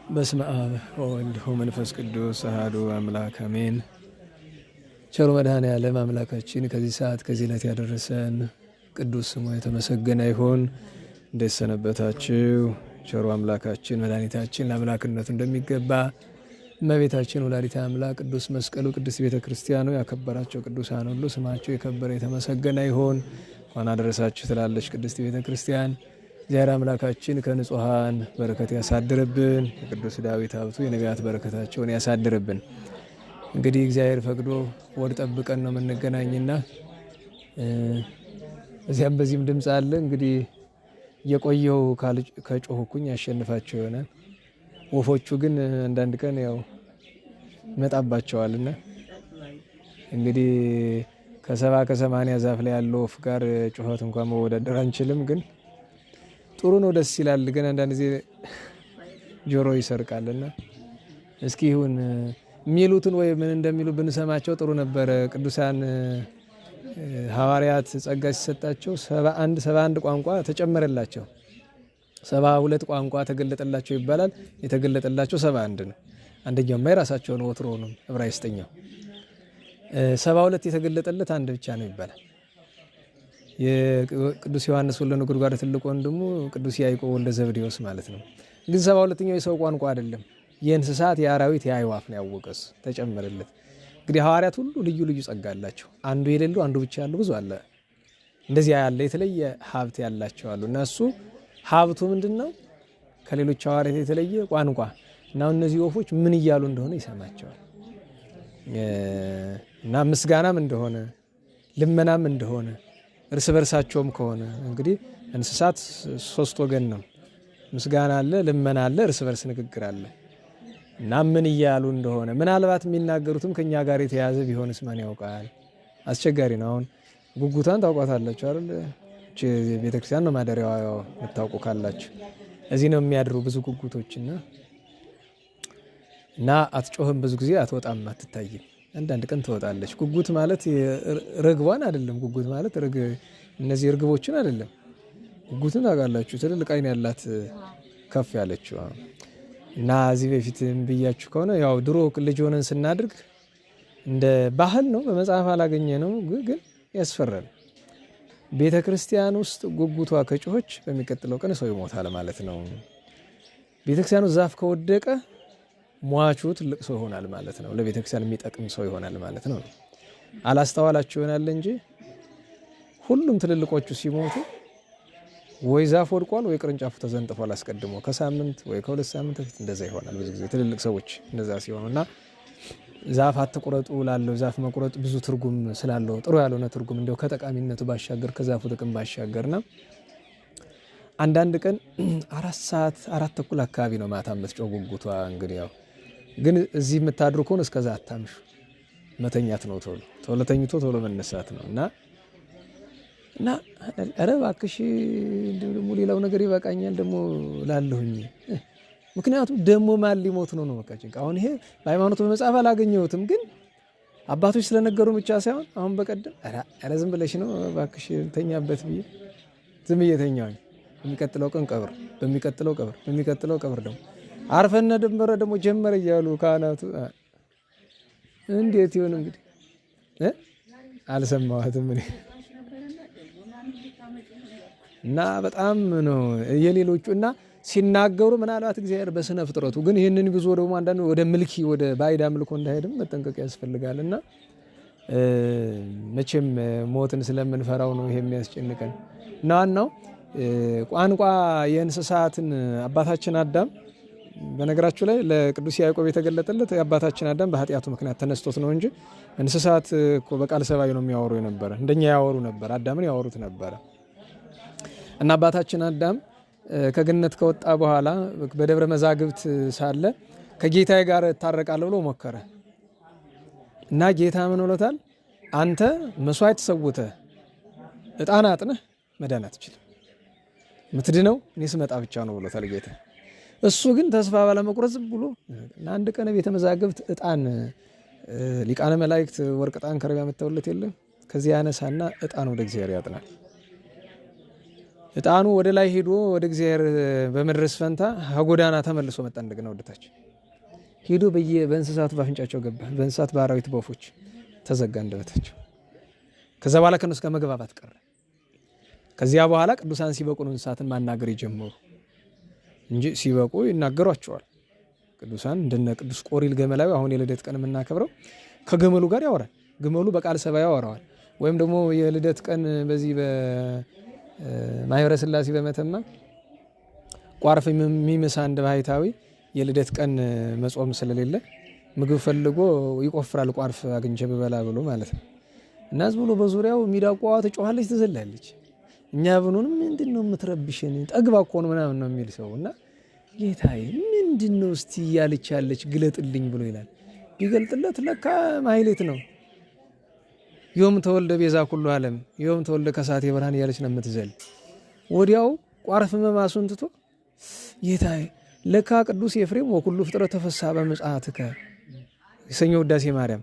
በስመ አብ ወወልድ ወመንፈስ ቅዱስ አሐዱ አምላክ አሜን። ቸሩ መድኃኔዓለም አምላካችን ከዚህ ሰዓት ከዚህ ዕለት ያደረሰን ቅዱስ ስሙ የተመሰገነ ይሁን። እንዴት ሰነበታችሁ? ቸሩ አምላካችን መድኃኒታችን ለአምላክነቱ እንደሚገባ እመቤታችን ወላዲተ አምላክ ቅዱስ መስቀሉ ቅዱስ ቤተ ክርስቲያኑ ያከበራቸው ቅዱሳን ሁሉ ስማቸው የከበረ የተመሰገነ ይሁን። እንኳን አደረሳችሁ ትላለች ቅድስት ቤተ ክርስቲያን። እግዚአብሔር አምላካችን ከንጹሃን በረከት ያሳድርብን። የቅዱስ ዳዊት ሀብቱ የነቢያት በረከታቸውን ያሳድርብን። እንግዲህ እግዚአብሔር ፈቅዶ ወር ጠብቀን ነው የምንገናኝና እዚያም በዚህም ድምፅ አለ። እንግዲህ የቆየው ከጮህኩኝ ያሸንፋቸው ይሆናል። ወፎቹ ግን አንዳንድ ቀን ያው ይመጣባቸዋልና እንግዲህ ከሰባ ከሰማንያ ዛፍ ላይ ያለው ወፍ ጋር ጩኸት እንኳን መወዳደር አንችልም። ግን ጥሩ ነው፣ ደስ ይላል። ግን አንዳንድ ጊዜ ጆሮ ይሰርቃልና እስኪ ይሁን የሚሉትን ወይ ምን እንደሚሉ ብንሰማቸው ጥሩ ነበረ። ቅዱሳን ሐዋርያት ጸጋ ሲሰጣቸው 71 ቋንቋ ተጨመረላቸው። 72 ቋንቋ ተገለጠላቸው ይባላል። የተገለጠላቸው 71 ነው። አንደኛውማ የራሳቸው ነው፣ ወትሮ ነው ዕብራይስጥኛው። 72 የተገለጠለት አንድ ብቻ ነው ይባላል። የቅዱስ ዮሐንስ ወልደ ነጎድጓድ ትልቅ ወንድሙ ቅዱስ ያዕቆብ ወልደ ዘብዴዎስ ማለት ነው። ግን 72ኛው የሰው ቋንቋ አይደለም፣ የእንስሳት የአራዊት የአዕዋፍ ነው ያወቀስ ተጨመረለት። እንግዲህ ሐዋርያት ሁሉ ልዩ ልዩ ጸጋ አላቸው። አንዱ የሌለው አንዱ ብቻ ያለው ብዙ አለ። እንደዚያ ያለ የተለየ ሀብት ያላቸው አሉ። እና እሱ ሀብቱ ምንድነው? ከሌሎች ሐዋርያት የተለየ ቋንቋ እና እነዚህ ወፎች ምን እያሉ እንደሆነ ይሰማቸዋል። እና ምስጋናም እንደሆነ ልመናም እንደሆነ እርስ በርሳቸውም ከሆነ እንግዲህ እንስሳት 3 ወገን ነው። ምስጋና አለ፣ ልመና አለ፣ እርስ በርስ ንግግር አለ። እና ምን እያሉ እንደሆነ ምናልባት የሚናገሩትም ከኛ ጋር የተያዘ ቢሆንስ ማን ያውቃል? አስቸጋሪ ነው። አሁን ጉጉታን ታውቋታላችሁ አይደል? ቤተክርስቲያን ነው ማደሪያዋ፣ የምታውቁ ካላችሁ እዚህ ነው የሚያድሩ ብዙ ጉጉቶችና እና አትጮህም፣ ብዙ ጊዜ አትወጣም፣ አትታይም። አንዳንድ ቀን ትወጣለች። ጉጉት ማለት ርግቧን አይደለም። ጉጉት ማለት እነዚህ እርግቦችን አይደለም። ጉጉትን ታውቃላችሁ፣ ትልልቅ አይን ያላት ከፍ ያለችው እና እዚህ በፊት ብያችሁ ከሆነ ያው ድሮ ልጅ ሆነን ስናድርግ እንደ ባህል ነው፣ በመጽሐፍ አላገኘ ነው፣ ግን ያስፈራል። ቤተ ክርስቲያን ውስጥ ጉጉቷ ከጮኸች በሚቀጥለው ቀን ሰው ይሞታል ማለት ነው። ቤተ ክርስቲያኑ ዛፍ ከወደቀ ሟቹ ትልቅ ሰው ይሆናል ማለት ነው። ለቤተ ክርስቲያን የሚጠቅም ሰው ይሆናል ማለት ነው። አላስተዋላችሁ ይሆናል እንጂ ሁሉም ትልልቆቹ ሲሞቱ ወይ ዛፍ ወድቋል ወይ ቅርንጫፉ ተዘንጥፏል አስቀድሞ ከሳምንት ወይ ከ2 ሳምንት በፊት እንደዛ ይሆናል። ብዙ ጊዜ ትልልቅ ሰዎች እንደዛ ሲሆኑና ዛፍ አትቁረጡ ላለው ዛፍ መቁረጥ ብዙ ትርጉም ስላለው ጥሩ ያልሆነ ትርጉም እንደው ከጠቃሚነቱ ባሻገር ከዛፉ ጥቅም ባሻገርና አንዳንድ ቀን 4 ሰዓት 4 ተኩል አካባቢ ነው ማታ የምትጮህ ጉጉቷ። እንግዲህ ያው ግን እዚህ የምታድሩ ከሆነ እስከዛ አታምሹ፣ መተኛት ነው። ቶሎ ተኝቶ ቶሎ መነሳት ነው። እና ኧረ እባክሽ ደግሞ ሌላው ነገር ይበቃኛል ደግሞ ላለሁኝ። ምክንያቱም ደግሞ ማን ሊሞት ነው በቃ ጭንቅ። አሁን ይሄ በሃይማኖቱ በመጽሐፍ አላገኘሁትም፣ ግን አባቶች ስለነገሩን ብቻ ሳይሆን አሁን በቀደም ኧረ ዝም ብለሽ ነው እባክሽ ተኛበት ብዬ ዝም እየተኛሁኝ በሚቀጥለው ቀን ቀብር፣ በሚቀጥለው ቀብር፣ በሚቀጥለው ቀብር ደግሞ አርፈነ ድንበረ ደግሞ ጀመረ እያሉ ካህናቱ እንዴት ይሆን እንግዲህ አልሰማኋትም እኔ። እና በጣም ነው የሌሎቹ እና ሲናገሩ ምናልባት እግዚአብሔር በስነ ፍጥረቱ ግን ይህንን ብዙ ደግሞ አንዳንድ ወደ ምልኪ ወደ ባዕድ አምልኮ እንዳይሄድም መጠንቀቅ ያስፈልጋል። እና መቼም ሞትን ስለምንፈራው ነው ይሄ የሚያስጨንቀን። እና ዋናው ቋንቋ የእንስሳትን አባታችን አዳም በነገራችሁ ላይ ለቅዱስ ያዕቆብ የተገለጠለት የአባታችን አዳም በኃጢአቱ ምክንያት ተነስቶት ነው እንጂ እንስሳት እኮ በቃል ሰባይ ነው የሚያወሩ የነበረ። እንደኛ ያወሩ ነበር፣ አዳምን ያወሩት ነበረ። እና አባታችን አዳም ከገነት ከወጣ በኋላ በደብረ መዛግብት ሳለ ከጌታዬ ጋር እታረቃለሁ ብሎ ሞከረ። እና ጌታ ምን ብሎታል? አንተ መስዋዕት ሰውተህ ዕጣን አጥነህ መዳን አትችልም፣ ምትድነው እኔ ስመጣ ብቻ ነው ብሎታል ጌታ። እሱ ግን ተስፋ ባለመቁረጥ ዝም ብሎ አንድ ቀን ቤተ መዛግብት ዕጣን ሊቃነ መላእክት ወርቅ ዕጣን ከርቤ ያመጣውለት የለም፣ ከዚያ ያነሳና ዕጣን ወደ እግዚአብሔር ያጥናል። እጣኑ ወደ ላይ ሄዶ ወደ እግዚአብሔር በመድረስ ፈንታ ጎዳና ተመልሶ መጣ። እንደገና ወደታች ሄዶ በእንስሳቱ ባፍንጫቸው ገባ። በእንስሳት በአራዊት በወፎች ተዘጋ አንደበታቸው። ከዛ በኋላ ከነሱ ጋር መግባባት ቀረ። ከዚያ በኋላ ቅዱሳን ሲበቁ ነው እንስሳትን ማናገር የጀመሩ እንጂ ሲበቁ ይናገሯቸዋል። ቅዱሳን እንደነ ቅዱስ ቆሪል ገመላዊ አሁን የልደት ቀን የምናከብረው ከገመሉ ጋር ያወራል። ግመሉ በቃል ሰባ ያወራዋል። ወይም ደግሞ የልደት ቀን በዚህ በማኅበረ ሥላሴ በመተማ ቋርፍ የሚምሳ እንደ ባህታዊ የልደት ቀን መጾም ስለሌለ ምግብ ፈልጎ ይቆፍራል። ቋርፍ አግኝቼ ብበላ ብሎ ማለት ነው። እና ዝም ብሎ በዙሪያው ሚዳቋዋ ትጮኻለች፣ ትዘላለች። እኛ ብንሆንም ምንድን ነው የምትረብሽን? ጠግባ እኮ ነው ምናምን ነው የሚል ሰው እና ጌታዬ ምንድን ነው እስቲ እያለች ያለች ግለጥልኝ ብሎ ይላል። ቢገልጥለት ለካ ማህሌት ነው። ዮም ተወልደ ቤዛ ኩሉ ዓለም ዮም ተወልደ ከሳቴ ብርሃን እያለች ነው የምትዘል። ወዲያው ቋርፍ መማሱን ትቶ ጌታዬ ለካ ቅዱስ ኤፍሬም ወኩሉ ፍጥረት ተፈሳ በምጽአትከ የሰኞ ውዳሴ ማርያም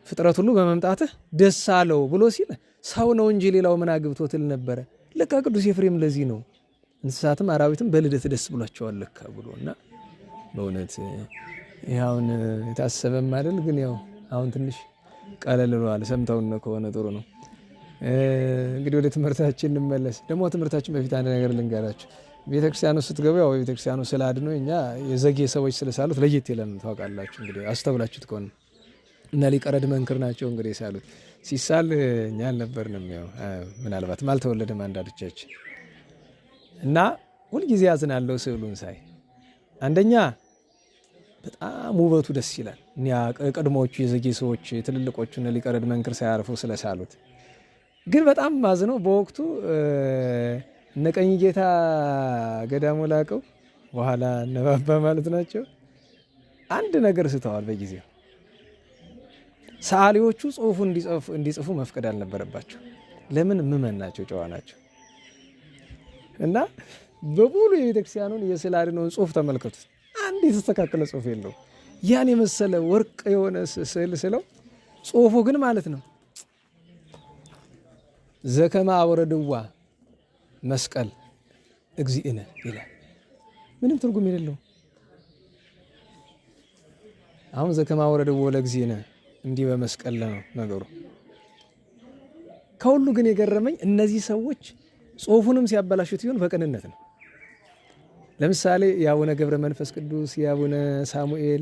ፍጥረት ሁሉ በመምጣትህ ደስ አለው ብሎ ሲል ሰው ነው እንጂ ሌላው ምን አግብቶት ል ነበረ። ለካ ቅዱስ ኤፍሬም ለዚህ ነው እንስሳትም አራዊትም በልደት ደስ ብሏቸዋል ለካ ብሎና በእውነት ያውን የታሰበም አይደል። ግን ያው አሁን ትንሽ ቀለል ብሏል። ሰምተውን ከሆነ ጥሩ ነው። እንግዲህ ወደ ትምህርታችን እንመለስ። ደግሞ ትምህርታችን በፊት አንድ ነገር ልንገራችሁ። ቤተክርስቲያኑ ስትገቡ ያው ቤተክርስቲያኑ ስላድኖ እኛ የዘጌ ሰዎች ስለሳሉት ለየት ይላል ታውቃላችሁ። እንግዲህ አስተውላችሁት ከሆነ እና ሊቀረድ መንክር ናቸው እንግዲህ ሳሉት ሲሳል እኛ አልነበርንም። ያው ምናልባትም አልተወለደም አንዳንዶቻችን እና ሁልጊዜ ያዝናለሁ ስዕሉን ሳይ። አንደኛ በጣም ውበቱ ደስ ይላል። እኛ ቀድሞዎቹ የዘጌ ሰዎች ትልልቆቹን ሊቀረድ መንክር ሳያርፉ ስለሳሉት። ግን በጣም ማዝነው በወቅቱ እነ ቀኝ ጌታ ገዳሙ ላቀው በኋላ ነባባ ማለት ናቸው አንድ ነገር ስተዋል። በጊዜው ሰዓሊዎቹ ጽሁፉ እንዲጽፉ መፍቀድ አልነበረባቸው። ለምን? ምመን ናቸው፣ ጨዋ ናቸው። እና በሙሉ የቤተክርስቲያኑን የስዕል አድኖውን ጽሁፍ ተመልከቱት። አንድ የተስተካከለ ጽሁፍ የለው። ያን የመሰለ ወርቅ የሆነ ስዕል ስለው ጽሁፉ ግን ማለት ነው ዘከማ አወረድዋ መስቀል እግዚእነ ይላል። ምንም ትርጉም የሌለው። አሁን ዘከማ አወረድዋ ለእግዚእነ እንዲህ በመስቀል ነው ነገሩ። ከሁሉ ግን የገረመኝ እነዚህ ሰዎች ጽሁፉንም ሲያበላሹት ይሆን በቅንነት ነው። ለምሳሌ የአቡነ ገብረ መንፈስ ቅዱስ፣ የአቡነ ሳሙኤል፣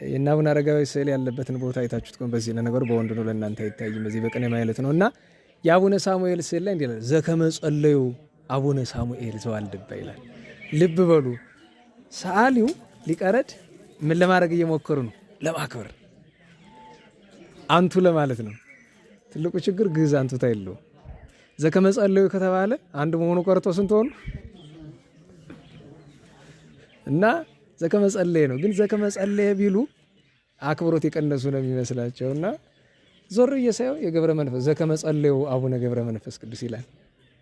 የእነ አቡነ አረጋዊ ስዕል ያለበትን ቦታ አይታችሁት ከሆነ በዚህ ነገሩ በወንድ ነው ለእናንተ አይታይም። በዚህ በቅኔ ማለት ነው። እና የአቡነ ሳሙኤል ስዕል ላይ እንዲህ ይላል ዘከመ ጸለዩ አቡነ ሳሙኤል ዘዋልድባ ይላል። ልብ በሉ። ሰዓሊው ሊቀረድ ምን ለማድረግ እየሞከሩ ነው? ለማክበር አንቱ ለማለት ነው። ትልቁ ችግር ግዕዝ አንቱታ የለውም። ዘከመ ጸለዩ ከተባለ አንድ መሆኑ ቀርቶ ስንት ሆኑ? እና ዘከመ ጸለየ ነው። ግን ዘከመ ጸለየ ቢሉ አክብሮት የቀነሱ ነው የሚመስላቸው። እና ዞር እየሳየው የገብረ መንፈስ ዘከመ ጸለዩ አቡነ ገብረ መንፈስ ቅዱስ ይላል።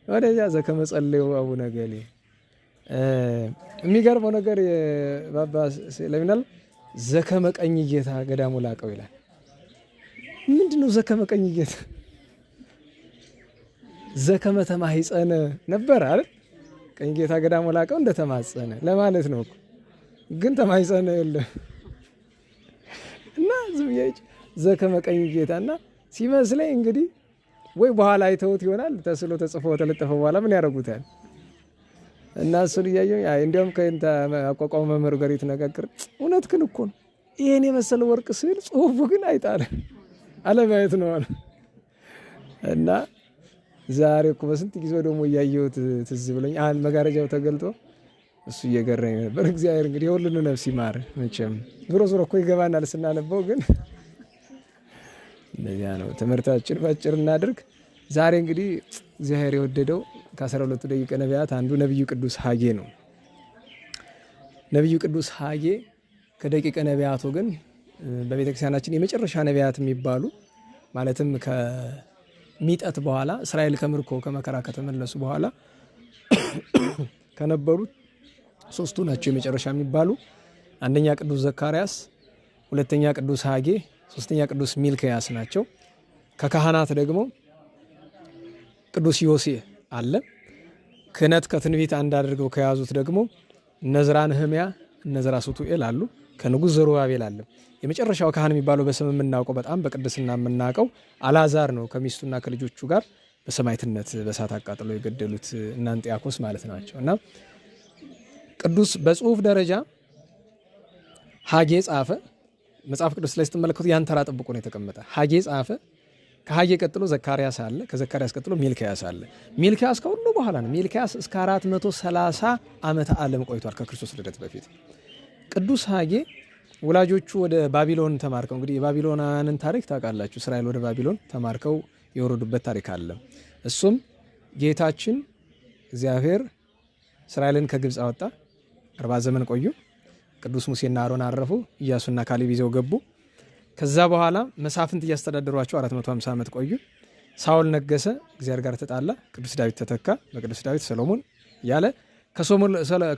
ወደዚያ ዘከመ ጸለዩ አቡነ ገሌ። የሚገርመው ነገር የባባ ለሚናል ዘከመ ቀኝ ጌታ ገዳሙ ላቀው ይላል። ምንድነው ዘከመ ቀኝ ጌታ? ዘከመ ተማሂፀነ ነበር አይደል? ቀኝ ጌታ ገዳሙ ላቀው እንደተማጸነ ለማለት ነው። ግን ተማሂፀነ የለም። እና ዝምያጭ ዘከመ ቀኝ ጌታና ሲመስለኝ እንግዲህ ወይ በኋላ አይተውት ይሆናል። ተስሎ ተጽፎ ተለጠፈ በኋላ ምን ያደርጉታል? እና እሱን እያየሁ እንዲያውም ከእንተ አቋቋም መምህር ጋር የተነጋገር እውነት ግን እኮ ነው ይሄን የመሰለ ወርቅ ስዕል ጽሁፉ ግን አይጣለ አለማየት ነው አለ። እና ዛሬ እኮ በስንት ጊዜው ደግሞ እያየሁት ትዝ ብለኝ አንድ መጋረጃው ተገልጦ እሱ እየገረኝ ነበር። እግዚአብሔር እንግዲህ የሁሉን ነፍስ ይማር። መቼም ዞሮ ዞሮ እኮ ይገባናል ስናነበው። ግን እንደዚያ ነው። ትምህርታችን ባጭር እናድርግ። ዛሬ እንግዲህ እግዚአብሔር የወደደው ከ12 ደቂቀ ነቢያት አንዱ ነቢዩ ቅዱስ ሐጌ ነው። ነቢዩ ቅዱስ ሐጌ ከደቂቀ ነቢያቱ ግን በቤተክርስቲያናችን የመጨረሻ ነቢያት የሚባሉ ማለትም ከሚጠት በኋላ እስራኤል ከምርኮ ከመከራ ከተመለሱ በኋላ ከነበሩት ሶስቱ ናቸው የመጨረሻ የሚባሉ። አንደኛ ቅዱስ ዘካርያስ፣ ሁለተኛ ቅዱስ ሐጌ፣ ሶስተኛ ቅዱስ ሚልክያስ ናቸው። ከካህናት ደግሞ ቅዱስ ዮሴዕ አለ። ክህነት ከትንቢት አንድ አድርገው ከያዙት ደግሞ እነዝራ ነህምያ፣ እነዝራ ሱቱኤል አሉ። ከንጉሥ ዘሩባቤል አለ። የመጨረሻው ካህን የሚባለው በስም የምናውቀው በጣም በቅድስና የምናውቀው አልዓዛር ነው። ከሚስቱና ከልጆቹ ጋር በሰማዕትነት በእሳት አቃጥለው የገደሉት እነ አንጢያኮስ ማለት ናቸው። እና ቅዱስ በጽሁፍ ደረጃ ሐጌ ጻፈ። መጽሐፍ ቅዱስ ላይ ስትመለከቱ ያን ተራ ጠብቆ ነው የተቀመጠ። ሐጌ ጻፈ። ከሐጌ ቀጥሎ ዘካርያስ አለ። ከዘካርያስ ቀጥሎ ሚልክያስ አለ። ሚልክያስ ከሁሉ በኋላ ነው። ሚልክያስ እስከ 430 ዓመተ ዓለም ቆይቷል ከክርስቶስ ልደት በፊት። ቅዱስ ሐጌ ወላጆቹ ወደ ባቢሎን ተማርከው፣ እንግዲህ የባቢሎናውያንን ታሪክ ታውቃላችሁ። እስራኤል ወደ ባቢሎን ተማርከው የወረዱበት ታሪክ አለ። እሱም ጌታችን እግዚአብሔር እስራኤልን ከግብፅ አወጣ። 40 ዘመን ቆዩ። ቅዱስ ሙሴና አሮን አረፉ። ኢያሱና ካሌብ ይዘው ገቡ። ከዛ በኋላ መሳፍንት እያስተዳደሯቸው 450 ዓመት ቆዩ። ሳኦል ነገሰ፣ እግዚአብሔር ጋር ተጣላ። ቅዱስ ዳዊት ተተካ። በቅዱስ ዳዊት ሰሎሞን እያለ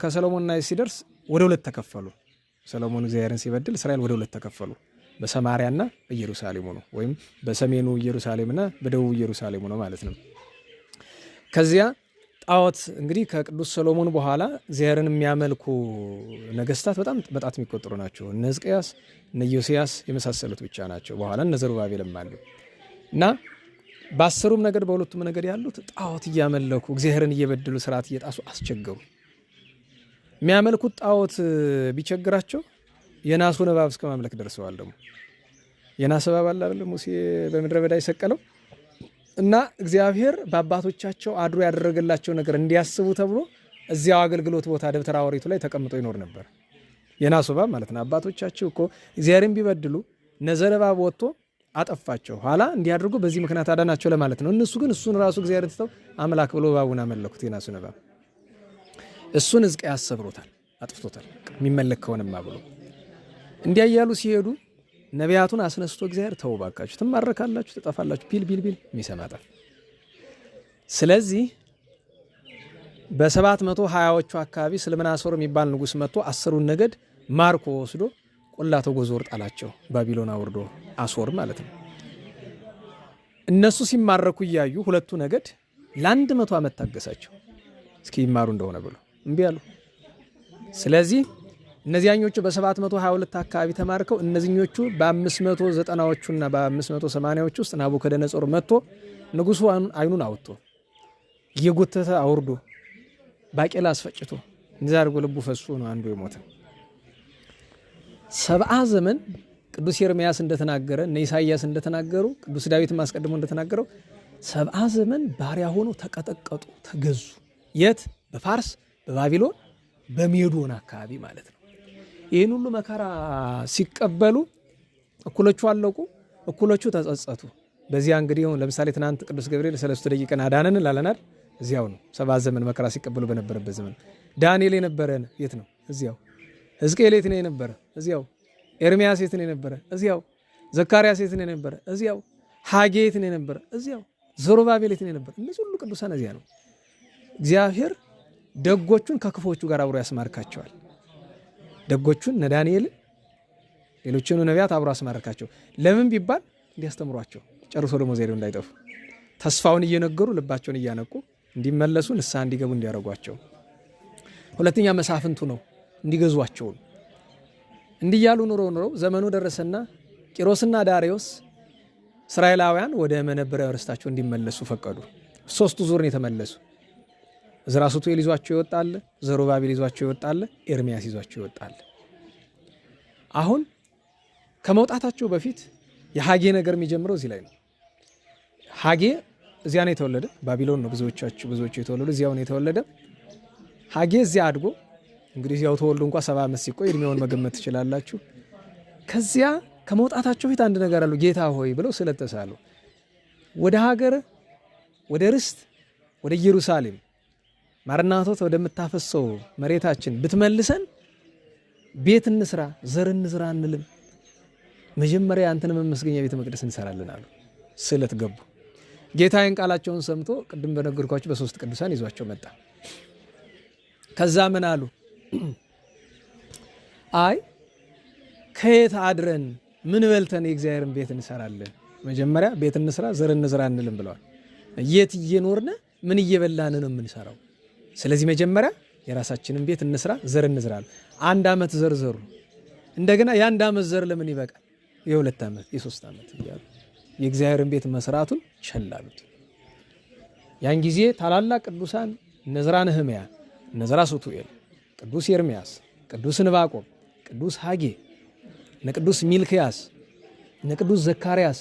ከሰሎሞንና ሲደርስ ወደ ሁለት ተከፈሉ። ሰሎሞን እግዚአብሔርን ሲበድል እስራኤል ወደ ሁለት ተከፈሉ። በሰማሪያና በኢየሩሳሌሙ ነው፣ ወይም በሰሜኑ ኢየሩሳሌምና በደቡብ ኢየሩሳሌሙ ነው ማለት ነው። ከዚያ ጣዖት እንግዲህ ከቅዱስ ሰሎሞን በኋላ እግዚአብሔርን የሚያመልኩ ነገስታት በጣም በጣት የሚቆጠሩ ናቸው። እነ ሕዝቅያስ፣ እነ ኢዮስያስ የመሳሰሉት ብቻ ናቸው። በኋላ እነ ዘሩባቤልም አሉ እና በአስሩም ነገድ በሁለቱም ነገድ ያሉት ጣዖት እያመለኩ እግዚአብሔርን እየበደሉ ስርዓት እየጣሱ አስቸገሩ። የሚያመልኩት ጣዖት ቢቸግራቸው የናሱን እባብ እስከ ማምለክ ደርሰዋል። ደግሞ የናስ እባብ አለ አይደል ሙሴ በምድረ በዳ የሰቀለው እና እግዚአብሔር በአባቶቻቸው አድሮ ያደረገላቸው ነገር እንዲያስቡ ተብሎ እዚያው አገልግሎት ቦታ ደብተራ ኦሪቱ ላይ ተቀምጦ ይኖር ነበር። የናሱ እባብ ማለት ነው። አባቶቻቸው እኮ እግዚአብሔርን ቢበድሉ ነዘረ እባብ ወጥቶ አጠፋቸው። ኋላ እንዲያደርጉ በዚህ ምክንያት አዳናቸው ለማለት ነው። እነሱ ግን እሱን ራሱ እግዚአብሔርን ትተው አምላክ ብሎ እባቡን አመለኩት። የናሱን እባብ እሱን ሕዝቅያስ ሰብሮታል፣ አጥፍቶታል። የሚመለክ ከሆነማ ብሎ እንዲያ እያሉ ሲሄዱ ነቢያቱን አስነስቶ እግዚአብሔር ተው ባካችሁ፣ ትማረካላችሁ፣ ትጠፋላችሁ ቢል የሚሰማጣ። ስለዚህ በ720ዎቹ አካባቢ ስልምናሶር የሚባል ንጉስ መጥቶ 10ሩን ነገድ ማርኮ ወስዶ ቆላቶ ጎዞር ጣላቸው። ባቢሎን አውርዶ አሶር ማለት ነው። እነሱ ሲማረኩ እያዩ ሁለቱ ነገድ ለ100 ዓመት ታገሳቸው እስኪ ይማሩ እንደሆነ ብሎ እምቢ አሉ። ስለዚህ እነዚያኞቹ በ722 አካባቢ ተማርከው እነዚህኞቹ በ590ዎቹና በ580ዎቹ ውስጥ ናቡከደነጾር መጥቶ ንጉሱ አይኑን አውጥቶ እየጎተተ አውርዶ ባቄላ አስፈጭቶ እንደዛ አድርጎ ልቡ ፈሱ ነው አንዱ የሞተ። 70 ዘመን ቅዱስ ኤርምያስ እንደተናገረ እነ ኢሳይያስ እንደተናገሩ ቅዱስ ዳዊትም አስቀድሞ እንደተናገረው 70 ዘመን ባሪያ ሆኖ ተቀጠቀጡ፣ ተገዙ። የት? በፋርስ፣ በባቢሎን፣ በሜዶን አካባቢ ማለት ነው። ይህን ሁሉ መከራ ሲቀበሉ እኩሎቹ አለቁ፣ እኩሎቹ ተጸጸቱ። በዚያ እንግዲህ ለምሳሌ ትናንት ቅዱስ ገብርኤል 3 ደቂቃን አዳነን ላለናል። እዚያው ነው 70 ዘመን መከራ ሲቀበሉ በነበረበት ዘመን። ዳንኤል የነበረ የት ነው? እዚያው። ሕዝቅኤል የት ነው የነበረ? እዚያው። ኤርምያስ የት ነው የነበረ? እዚያው። ዘካርያስ የት ነው የነበረ? እዚያው። ሐጌ የት ነው የነበረ? እዚያው። ዘሩባቤል የት ነው የነበረ? እነዚህ ሁሉ ቅዱሳን እዚያ ነው። እግዚአብሔር ደጎቹን ከክፎቹ ጋር አብሮ ያስማርካቸዋል። ደጎቹን እነ ዳንኤል ሌሎችን ነቢያት አብሮ ያስማርካቸው። ለምን ቢባል እንዲያስተምሯቸው፣ ጨርሶ ደግሞ ዜሬው እንዳይጠፉ፣ ተስፋውን እየነገሩ ልባቸውን እያነቁ እንዲመለሱ ንስሐ እንዲገቡ እንዲያደርጓቸው። ሁለተኛ መሳፍንቱ ነው እንዲገዟቸው። እንዲያሉ ኑረው ዘመኑ ደረሰና ቂሮስና ዳሪዮስ እስራኤላውያን ወደ መነበሪያው ርስታቸው እንዲመለሱ ፈቀዱ። 3 ዙር ነው የተመለሱ። ዕዝራ ሱቱኤል ይዟቸው ይወጣል፣ ዘሩባቤል ይዟቸው ይወጣል፣ ኤርምያስ ይዟቸው ይወጣል። አሁን ከመውጣታቸው በፊት የሐጌ ነገር የሚጀምረው እዚህ ላይ ነው። ሐጌ እዚያ ነው የተወለደ፣ ባቢሎን ነው ብዙዎቹ የተወለዱ እዚያው ነው የተወለደ። ሐጌ እዚያ አድጎ እንግዲህ እዚያው ተወልዶ እንኳን 70 ዓመት ሲቆይ እድሜውን መገመት ትችላላችሁ። ከዚያ ከመውጣታቸው ፊት አንድ ነገር አለው። ጌታ ሆይ ብለው ስለተሳሉ ወደ ሀገር፣ ወደ ርስት፣ ወደ ኢየሩሳሌም ማርና ወተት ወደምታፈሰው መሬታችን ብትመልሰን ቤት እንስራ፣ ዘር እንዝራ አንልም። መጀመሪያ አንተን መመስገኛ ቤተ መቅደስ እንሰራለን አሉ። ስለት ገቡ። ጌታዬን ቃላቸውን ሰምቶ ቅድም በነገርኳችሁ በ3 ቅዱሳን ይዟቸው መጣ። ከዛ ምን አሉ? አይ ከየት አድረን ምን በልተን የእግዚአብሔርን ቤት እንሰራለን? መጀመሪያ ቤት እንስራ፣ ዘር እንዝራ አንልም ብለዋል። የት እየኖርነ ምን እየበላን ነው የምንሰራው? ስለዚህ መጀመሪያ የራሳችንን ቤት እንስራ፣ ዘር እንዝራለን። 1 ዓመት ዘርዘሩ። እንደገና የ1 ዓመት ዘር ለምን ይበቃል? የ2 ዓመት የ3 ዓመት እያሉ የእግዚአብሔርን ቤት መስራቱን ቸላሉት። ያን ጊዜ ታላላቅ ቅዱሳን እነ ዕዝራ ነህምያ፣ እነ ዕዝራ ሱቱኤል፣ ቅዱስ ኤርምያስ፣ ቅዱስ ዕንባቆም፣ ቅዱስ ሐጌ፣ እነ ቅዱስ ሚልክያስ፣ እነ ቅዱስ ዘካርያስ፣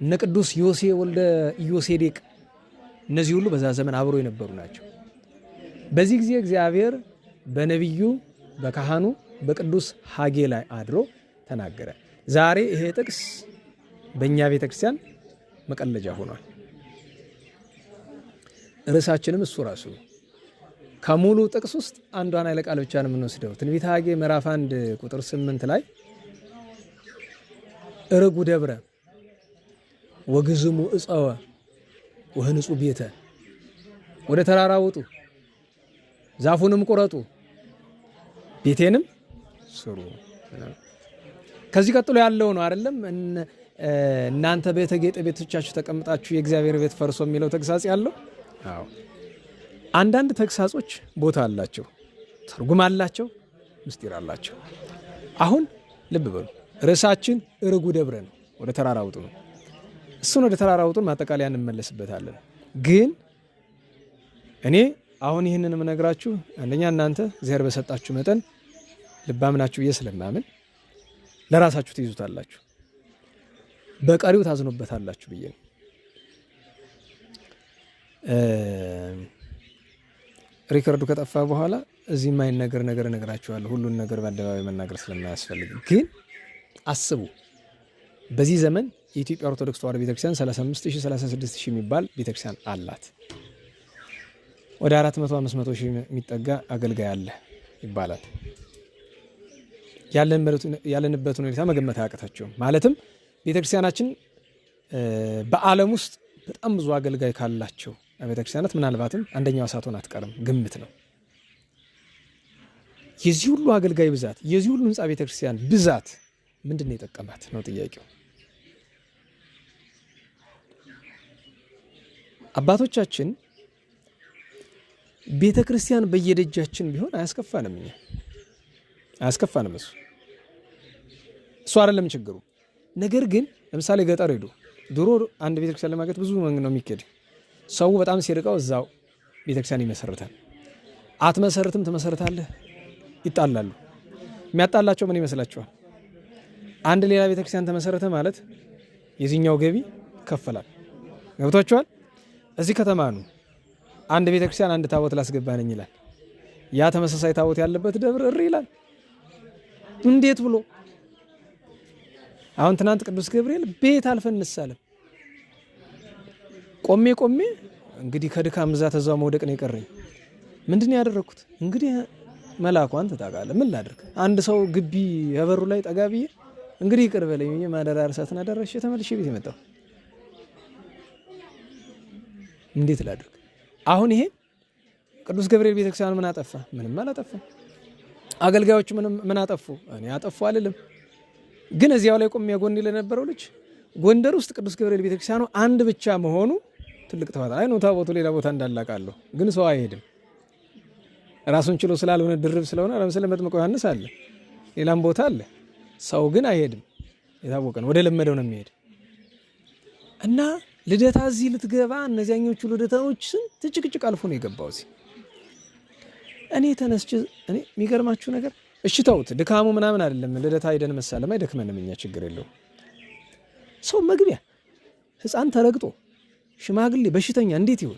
እነ ቅዱስ ዮሴ ወልደ ኢዮሴዴቅ እነዚህ ሁሉ በዛ ዘመን አብሮ የነበሩ ናቸው። በዚህ ጊዜ እግዚአብሔር በነቢዩ በካህኑ በቅዱስ ሐጌ ላይ አድሮ ተናገረ። ዛሬ ይሄ ጥቅስ በእኛ ቤተክርስቲያን መቀለጃ ሆኗል። ርዕሳችንም እሱ ራሱ ነው። ከሙሉ ጥቅስ ውስጥ አንዷን ኃይለ ቃል ብቻ ነው የምንወስደው። ትንቢተ ሐጌ ምዕራፍ 1 ቁጥር 8 ላይ እርጉ ደብረ ወግዝሙ እፀወ ወህንጹ ቤተ፣ ወደ ተራራ ውጡ፣ ዛፉንም ቁረጡ፣ ቤቴንም ስሩ። ከዚህ ቀጥሎ ያለው ነው አይደለም? እናንተ በተጌጠ ቤቶቻችሁ ተቀምጣችሁ የእግዚአብሔር ቤት ፈርሶ የሚለው ተግሳጽ ያለው። አዎ፣ አንዳንድ ተግሳጾች ቦታ አላቸው፣ ትርጉም አላቸው፣ ምስጢር አላቸው። አሁን ልብ በሉ፣ ርዕሳችን እርጉ ደብረ ነው፣ ወደ ተራራ ውጡ ነው። እሱን ወደ ተራራ ውጡን ማጠቃለያ እንመለስበታለን። ግን እኔ አሁን ይህንን የምነግራችሁ አንደኛ እናንተ እግዚአብሔር በሰጣችሁ መጠን ልባምናችሁ ብዬ ስለማምን ለራሳችሁ ትይዙታላችሁ፣ በቀሪው ታዝኖበታላችሁ ብዬ ነው። ሪከርዱ ከጠፋ በኋላ እዚህ የማይነገር ነገር እነግራችኋለሁ። ሁሉን ነገር በአደባባይ መናገር ስለማያስፈልግ ግን አስቡ። በዚህ ዘመን የኢትዮጵያ ኦርቶዶክስ ተዋሕዶ ቤተክርስቲያን 35,000 36,000 የሚባል ቤተክርስቲያን አላት። ወደ 400-500 ሺህ የሚጠጋ አገልጋይ አለ ይባላል። ያለንበት ሁኔታ መገመት አያቅታቸውም። ማለትም ቤተክርስቲያናችን በዓለም ውስጥ በጣም ብዙ አገልጋይ ካላቸው ቤተክርስቲያናት ምናልባትም አንደኛዋ ሳትሆን አትቀርም፣ ግምት ነው። የዚህ ሁሉ አገልጋይ ብዛት፣ የዚህ ሁሉ ህንፃ ቤተክርስቲያን ብዛት ምንድን ነው የጠቀማት ነው ጥያቄው። አባቶቻችን ቤተ ክርስቲያን በየደጃችን ቢሆን አያስከፋንም፣ እኛ አያስከፋንም። እሱ አይደለም ችግሩ። ነገር ግን ለምሳሌ ገጠር ሄዱ። ድሮ አንድ ቤተ ክርስቲያን ለማግኘት ብዙ መንገድ ነው የሚኬድ። ሰው በጣም ሲርቀው እዛው ቤተ ክርስቲያን ይመሰርታል። አትመሰርትም፣ ትመሰርታለህ፣ ይጣላሉ። የሚያጣላቸው ምን ይመስላችኋል? አንድ ሌላ ቤተ ክርስቲያን ተመሰረተ ማለት የዚህኛው ገቢ ይከፈላል። ገብቷችኋል? እዚህ ከተማ ነው አንድ ቤተ ክርስቲያን አንድ ታቦት ላስገባ ነኝ ይላል። ያ ተመሳሳይ ታቦት ያለበት ደብር እሪ ይላል። እንዴት ብሎ አሁን ትናንት ቅዱስ ገብርኤል ቤት አልፈንሳለም። ቆሜ እንግዲህ ከድካም ብዛት እዛው መውደቅ ነው የቀረኝ። ምንድነው ያደረኩት? እንግዲህ መላኳን ተጣቃለ ምን ላድርግ? አንድ ሰው ግቢ የበሩ ላይ ጠጋ ብዬ እንግዲህ ይቅር በለኝ ማደራ እርሳትን አደረሽ ተመልሼ ቤት የመጣው እንዴት ላድርግ? አሁን ይሄ ቅዱስ ገብርኤል ቤተክርስቲያን ምን አጠፋ? ምንም አላጠፋ። አገልጋዮቹ ምን አጠፉ? እኔ አጠፉ አልልም። ግን እዚያው ላይ ቆሜ ጎን ለነበረው ልጅ ጎንደር ውስጥ ቅዱስ ገብርኤል ቤተክርስቲያኑ አንድ ብቻ መሆኑ ትልቅ ተዋታ አይ ነው። ታቦቱ ሌላ ቦታ እንዳላቃለሁ፣ ግን ሰው አይሄድም። ራሱን ችሎ ስላልሆነ ድርብ ስለሆነ ለምሳሌ መጥምቁ ዮሐንስ አለ፣ ሌላም ቦታ አለ። ሰው ግን አይሄድም። የታወቀ ነው። ወደ ለመደው ነው የሚሄድ እና ልደታ እዚህ ልትገባ እነዚያኞቹ ልደታዎች ስንት ጭቅጭቅ አልፎ ነው የገባው እዚህ። እኔ ተነስቼ እኔ የሚገርማችሁ ነገር እሺ ተውት፣ ድካሙ ምናምን አይደለም። ልደታ ሄደን መሳለም አይደክመንም፣ እኛ ችግር የለውም። ሰው መግቢያ ህፃን ተረግጦ ሽማግሌ በሽተኛ እንዴት ይሆን?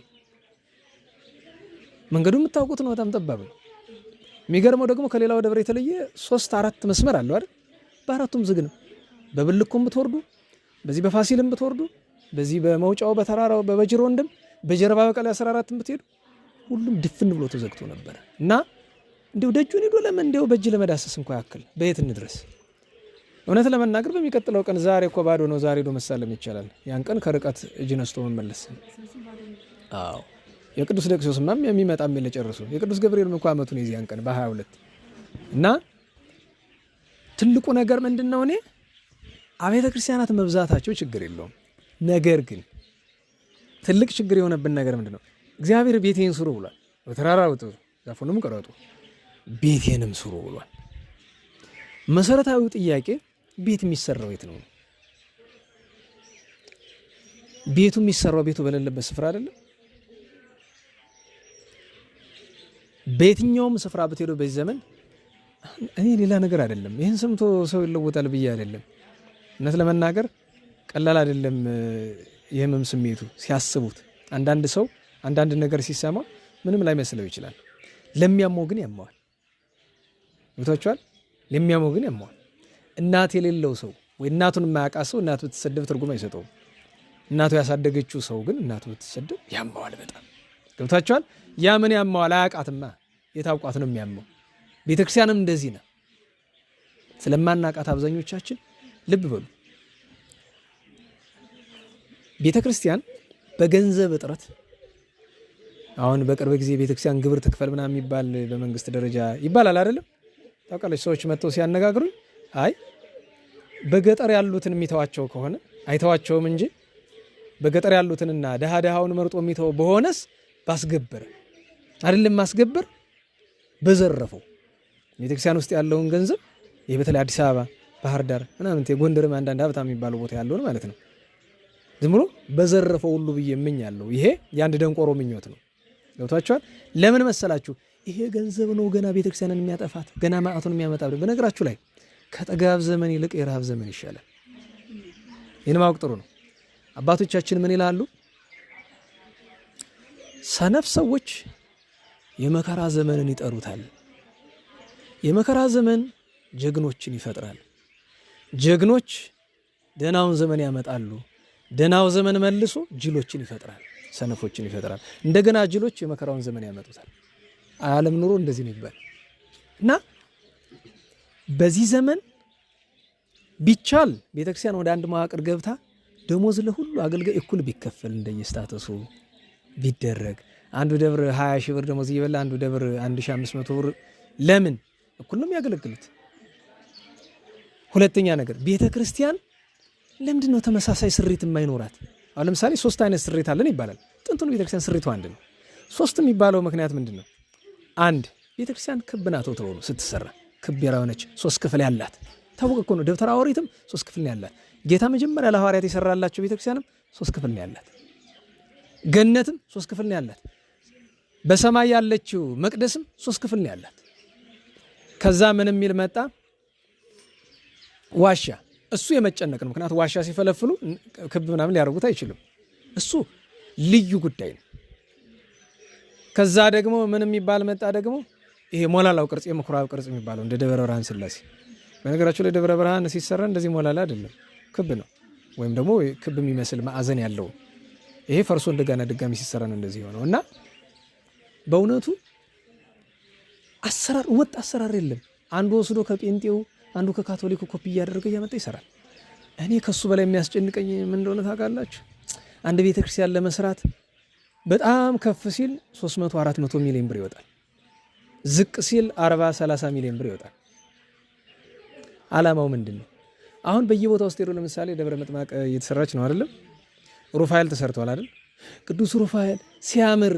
መንገዱ የምታውቁት ነው፣ በጣም ጠባብ ነው። የሚገርመው ደግሞ ከሌላው ደብር የተለየ 3-4 መስመር አለው አይደል? በአራቱም ዝግ ነው። በብልኩም ብትወርዱ፣ በዚህ በፋሲልም ብትወርዱ፣ በዚህ በመውጫው በተራራው በበጅሮንድም በጀርባ በቀለ 14 ብትሄዱ ሁሉም ድፍን ብሎ ተዘግቶ ነበር እና እንደው ደጁን ሄዶ ለምን እንደው በእጅ ለመዳሰስ እንኳን ያክል በየት እንድረስ? እውነት ለመናገር በሚቀጥለው ቀን ዛሬ እኮ ባዶ ነው፣ ዛሬ ሄዶ መሳለም ይቻላል። ያን ቀን ከርቀት እጅ ነስቶ መመለስ። አዎ የቅዱስ ደቅሶስማም የሚመጣም የለጨርሱ የቅዱስ ገብርኤል እንኳን አመቱ ነው የዚያን ቀን በ22 እና ትልቁ ነገር ምንድነው? እኔ አብያተ ክርስቲያናት መብዛታቸው ችግር የለውም። ነገር ግን ትልቅ ችግር የሆነብን ነገር ምንድነው? እግዚአብሔር ቤቴን ስሩ ብሏል። በተራራ ውጡ፣ ዛፉንም ቁረጡ፣ ቤቴንም ስሩ ብሏል። መሰረታዊው ጥያቄ ቤት የሚሰራው የት ነው? ቤቱ የሚሰራው ቤቱ በሌለበት ስፍራ አይደለም። በየትኛውም ስፍራ ብትሄዱ በዚህ ዘመን እኔ ሌላ ነገር አይደለም፣ ይህን ሰምቶ ሰው ይለወጣል ብዬ አይደለም። እውነት ለመናገር ቀላል አይደለም የህመም ስሜቱ ሲያስቡት። አንዳንድ ሰው አንዳንድ ነገር ሲሰማ ምንም ላይመስለው ይችላል። ለሚያመው ግን ያመዋል። ብታችኋል። ለሚያመው ግን ያመዋል። እናት የሌለው ሰው ወይ እናቱን የማያውቃ ሰው እናቱ ብትሰደብ ትርጉም አይሰጠውም። እናቱ ያሳደገችው ሰው ግን እናቱ ብትሰደብ ያመዋል በጣም። ገብታችኋል። ያ ምን ያመዋል? አያውቃትማ። የታውቋት ነው የሚያመው። ቤተክርስቲያንም እንደዚህ ነው። ስለማናውቃት አብዛኞቻችን ልብ በሉ። ቤተክርስቲያን በገንዘብ እጥረት አሁን በቅርብ ጊዜ ቤተክርስቲያን ግብር ትክፈል ምናምን የሚባል በመንግስት ደረጃ ይባላል አይደለም? ታውቃለች። ሰዎች መጥተው ሲያነጋግሩኝ አይ በገጠር ያሉትን የሚተዋቸው ከሆነ አይተዋቸውም እንጂ በገጠር ያሉትንና ደሃውን መርጦ የሚተው በሆነስ ባስገበረ አይደለም ማስገበር በዘረፈው ቤተክርስቲያን ውስጥ ያለውን ገንዘብ ይሄ በተለይ አዲስ አበባ፣ ባህር ዳር ምናምን የጎንደርም አንዳንድ ሀብታም የሚባለው ቦታ ያለውን ማለት ነው ዝም ብሎ በዘረፈው ሁሉ ብዬ እመኛለሁ። ይሄ የአንድ ደንቆሮ ምኞት ነው። ገብቷችኋል? ለምን መሰላችሁ? ይሄ ገንዘብ ነው ገና ቤተክርስቲያንን የሚያጠፋት ገና ማዕቱን የሚያመጣብን። በነገራችሁ ላይ ከጥጋብ ዘመን ይልቅ የረሃብ ዘመን ይሻላል። ይህን ማወቅ ጥሩ ነው። አባቶቻችን ምን ይላሉ? ሰነፍ ሰዎች የመከራ ዘመንን ይጠሩታል። የመከራ ዘመን ጀግኖችን ይፈጥራል። ጀግኖች ደህናውን ዘመን ያመጣሉ። ደህናው ዘመን መልሶ ጅሎችን ይፈጥራል፣ ሰነፎችን ይፈጥራል። እንደገና ጅሎች የመከራውን ዘመን ያመጡታል። ዓለም ኑሮ እንደዚህ ነው ይባል እና በዚህ ዘመን ቢቻል ቤተክርስቲያን ወደ አንድ መዋቅር ገብታ ደሞዝ ለሁሉ አገልጋይ እኩል ቢከፈል እንደየስታተሱ ቢደረግ፣ አንዱ ደብር 20 ሺህ ብር ደሞዝ እየበላ አንዱ ደብር 1500 ብር ለምን እኩል ነው የሚያገለግሉት? ሁለተኛ ነገር ቤተክርስቲያን ለምንድን ነው ተመሳሳይ ስሪት የማይኖራት? አሁን ለምሳሌ 3 አይነት ስሪት አለን ይባላል። ጥንቱን ቤተክርስቲያን ስሪቱ አንድ ነው። 3 የሚባለው ምክንያት ምንድን ነው? አንድ ቤተክርስቲያን ክብ ናት ተብሎ ስትሰራ ክብ የሆነች 3 ክፍል ያላት ታወቀ እኮ ነው። ደብተራ ኦሪትም 3 ክፍል ነው ያላት። ጌታ መጀመሪያ ለሐዋርያት የሰራላቸው ቤተክርስቲያንም 3 ክፍል ነው ያላት። ገነትም 3 ክፍል ነው ያላት። በሰማይ ያለችው መቅደስም 3 ክፍል ነው ያላት። ከዛ ምን የሚል መጣ? ዋሻ። እሱ የመጨነቅ ነው። ምክንያቱም ዋሻ ሲፈለፍሉ ክብ ምናምን ሊያደርጉት አይችሉም። እሱ ልዩ ጉዳይ ነው። ከዛ ደግሞ ምን የሚባል መጣ? ደግሞ ይሄ ሞላላው ቅርጽ የምኩራብ ቅርጽ የሚባለው እንደ ደብረ ብርሃን ሥላሴ። በነገራችሁ ላይ ደብረ ብርሃን ሲሰራ እንደዚህ ሞላላ አይደለም፣ ክብ ነው። ወይም ደግሞ ክብ የሚመስል ማዕዘን ያለው ይሄ ፈርሶ እንደገና ድጋሚ ሲሰራ ነው እንደዚህ ሆነው እና በእውነቱ አሰራር ወጥ አሰራር የለም። አንዱ ወስዶ ከጴንጤው አንዱ ከካቶሊኩ ኮፒ እያደረገ እያመጣ ይሰራል። እኔ ከሱ በላይ የሚያስጨንቀኝ ምን እንደሆነ ታውቃላችሁ? አንድ ቤተክርስቲያን ለመስራት በጣም ከፍ ሲል 300-400 ሚሊዮን ብር ይወጣል። ዝቅ ሲል 40-30 ሚሊዮን ብር ይወጣል። ዓላማው ምንድን ነው? አሁን በየቦታው ውስጥ ሄዶ ለምሳሌ ደብረ ምጥማቅ እየተሰራች ነው አይደለም? ሩፋኤል ተሰርቷል አይደል? ቅዱስ ሩፋኤል ሲያምር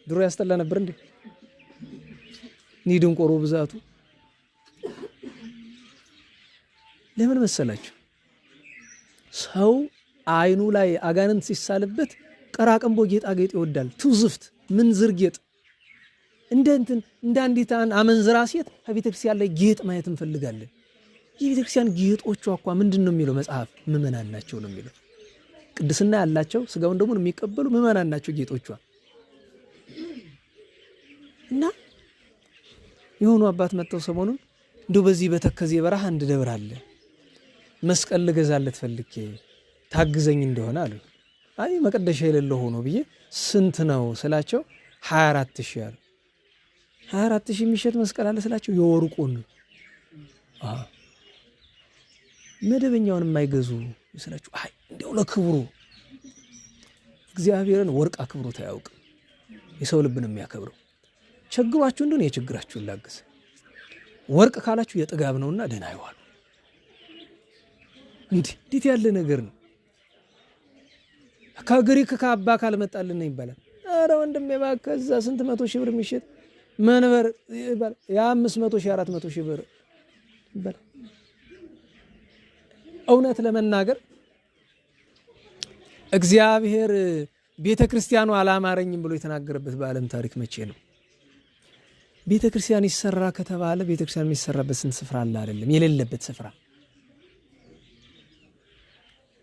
ድሮ ያስጠላ ነበር እንዴ? ድንቆሮ ብዛቱ ለምን መሰላችሁ? ሰው አይኑ ላይ አጋንንት ሲሳልበት ቀራቀንቦ ጌጣጌጥ ይወዳል። ትውዝፍት ምንዝር ጌጥ እንደ አንዲት አመንዝራ ሴት ከቤተክርስቲያን ላይ ጌጥ ማየት እንፈልጋለን። የቤተክርስቲያን ጌጦቿ እኮ ምንድን ነው የሚለው መጽሐፍ? ምዕመናን ናቸው ነው የሚለው። ቅድስና ያላቸው ስጋውን ደግሞ የሚቀበሉ ምዕመናን ናቸው ጌጦቿ። እና የሆኑ አባት መጥተው ሰሞኑን እንደው በዚህ በተከዜ በረሃ አንድ ደብር አለ መስቀል ልገዛለት ፈልጌ ታግዘኝ እንደሆነ አሉ። አይ መቀደሻ የሌለው ሆኖ ብዬ ስንት ነው ስላቸው 24000 አሉ። 24000 የሚሸጥ መስቀል አለ ስላቸው የወርቁን መደበኛውን የማይገዙ ስላቸው አይ እንደው ለክብሩ እግዚአብሔርን ወርቅ አክብሮት አያውቅም። የሰው ልብ ነው የሚያከብረው። ቸግሯችሁ እንደሆነ የችግራችሁን ላግዝ። ወርቅ ካላችሁ የጥጋብ ነውና ደህና ይዋሉ። እንዴት ያለ ነገር ነው? ከግሪክ ከአባ ካልመጣልን ይባላል። ኧረ ወንድሜ እባክህ እዛ ስንት 100 ሺህ ብር የሚሸጥ መንበር ይባል የ500 ሺህ 400 ሺህ ብር ይባል። እውነት ለመናገር እግዚአብሔር ቤተክርስቲያኑ አላማረኝም ብሎ የተናገረበት በዓለም ታሪክ መቼ ነው? ቤተክርስቲያን ይሰራ ከተባለ ቤተክርስቲያን የሚሰራበት ስንት ስፍራ አለ አይደለም? የሌለበት ስፍራ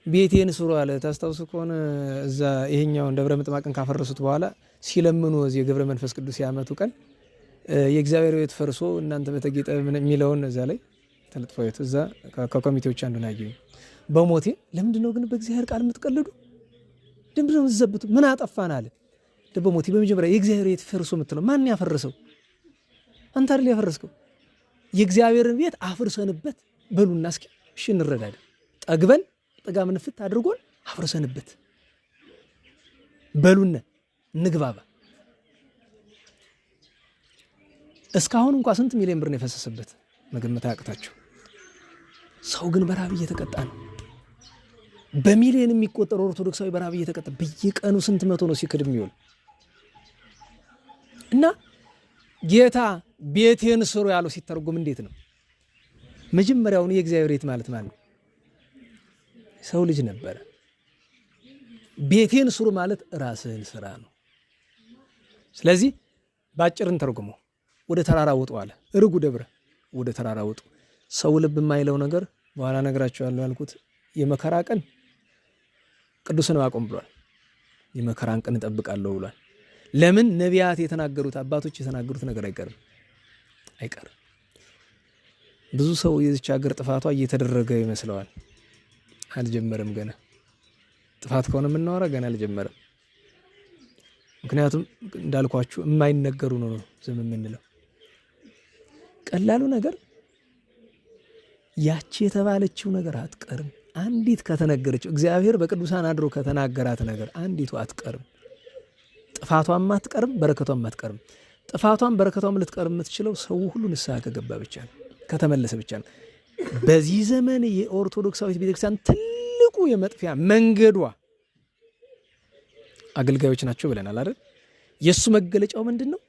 ቤቴን ስሩ አለ። ታስታውሱ ከሆነ እዛ ይሄኛውን ደብረ ምጥማቅን ካፈረሱት በኋላ ሲለምኑ እዚህ የገብረ መንፈስ ቅዱስ ያመቱ ቀን የእግዚአብሔር ቤት ፈርሶ እናንተ በተጌጠ የሚለውን እዛ ላይ ተለጥፈውት እዛ ከኮሚቴዎች አንዱ ናየው በሞቴ ለምንድን ነው ግን በእግዚአብሔር ቃል የምትቀልዱ? ለምንድን ነው የምትዘብቱ? ምን አጠፋን አለ። በሞቴ በመጀመሪያ የእግዚአብሔር ቤት ፈርሶ የምትለው ማን ያፈረሰው? አንተ አይደል ያፈረስከው? የእግዚአብሔርን ቤት አፍርሰንበት በሉና እስኪ እሺ እንረዳዳ። ጠግበን ጥጋብ ንፍት አድርጎን አፍርሰንበት በሉና እንግባባ። እስካሁን እንኳን ስንት ሚሊዮን ብር ነው የፈሰሰበት መገመት አያቅታችሁ። ሰው ግን በራብ እየተቀጣ ነው። በሚሊዮን የሚቆጠር ኦርቶዶክሳዊ በራብ እየተቀጣ በየቀኑ ስንት መቶ ነው ሲክድ የሚውል እና ጌታ ቤቴን ስሩ ያለው ሲተረጎም እንዴት ነው? መጀመሪያውን የእግዚአብሔር ቤት ማለት ነው ሰው ልጅ ነበረ። ቤቴን ስሩ ማለት ራስህን ስራ ነው። ስለዚህ ባጭርን ተርጉሞ ወደ ተራራ ውጡ አለ። እርጉ ደብረ ወደ ተራራ ውጡ። ሰው ልብ የማይለው ነገር በኋላ ነግራቸዋለሁ ያልኩት የመከራ ቀን ቅዱስ ዕንባቆም ብሏል። የመከራን ቀን እጠብቃለሁ ብሏል። ለምን? ነቢያት የተናገሩት አባቶች የተናገሩት ነገር አይቀርም። ብዙ ሰው የዚች ሀገር ጥፋቷ እየተደረገ ይመስለዋል። አልጀመረም ገና። ጥፋት ከሆነ የምናወራ ገና አልጀመረም። ምክንያቱም እንዳልኳችሁ የማይነገሩ ነው ዝም የምንለው። ቀላሉ ነገር ያቺ የተባለችው ነገር አትቀርም። አንዲት ከተነገረችው እግዚአብሔር በቅዱሳን አድሮ ከተናገራት ነገር አንዲቱ አትቀርም። ጥፋቷም አትቀርም፣ በረከቷም አትቀርም። ጥፋቷም በረከቷም ልትቀርም የምትችለው ሰው ሁሉ ንስሐ ከገባ ብቻ ነው፣ ከተመለሰ ብቻ ነው። በዚህ ዘመን የኦርቶዶክሳዊት ቤተክርስቲያን ትልቁ የመጥፊያ መንገዷ አገልጋዮች ናቸው ብለናል አይደል? የሱ መገለጫው ምንድነው?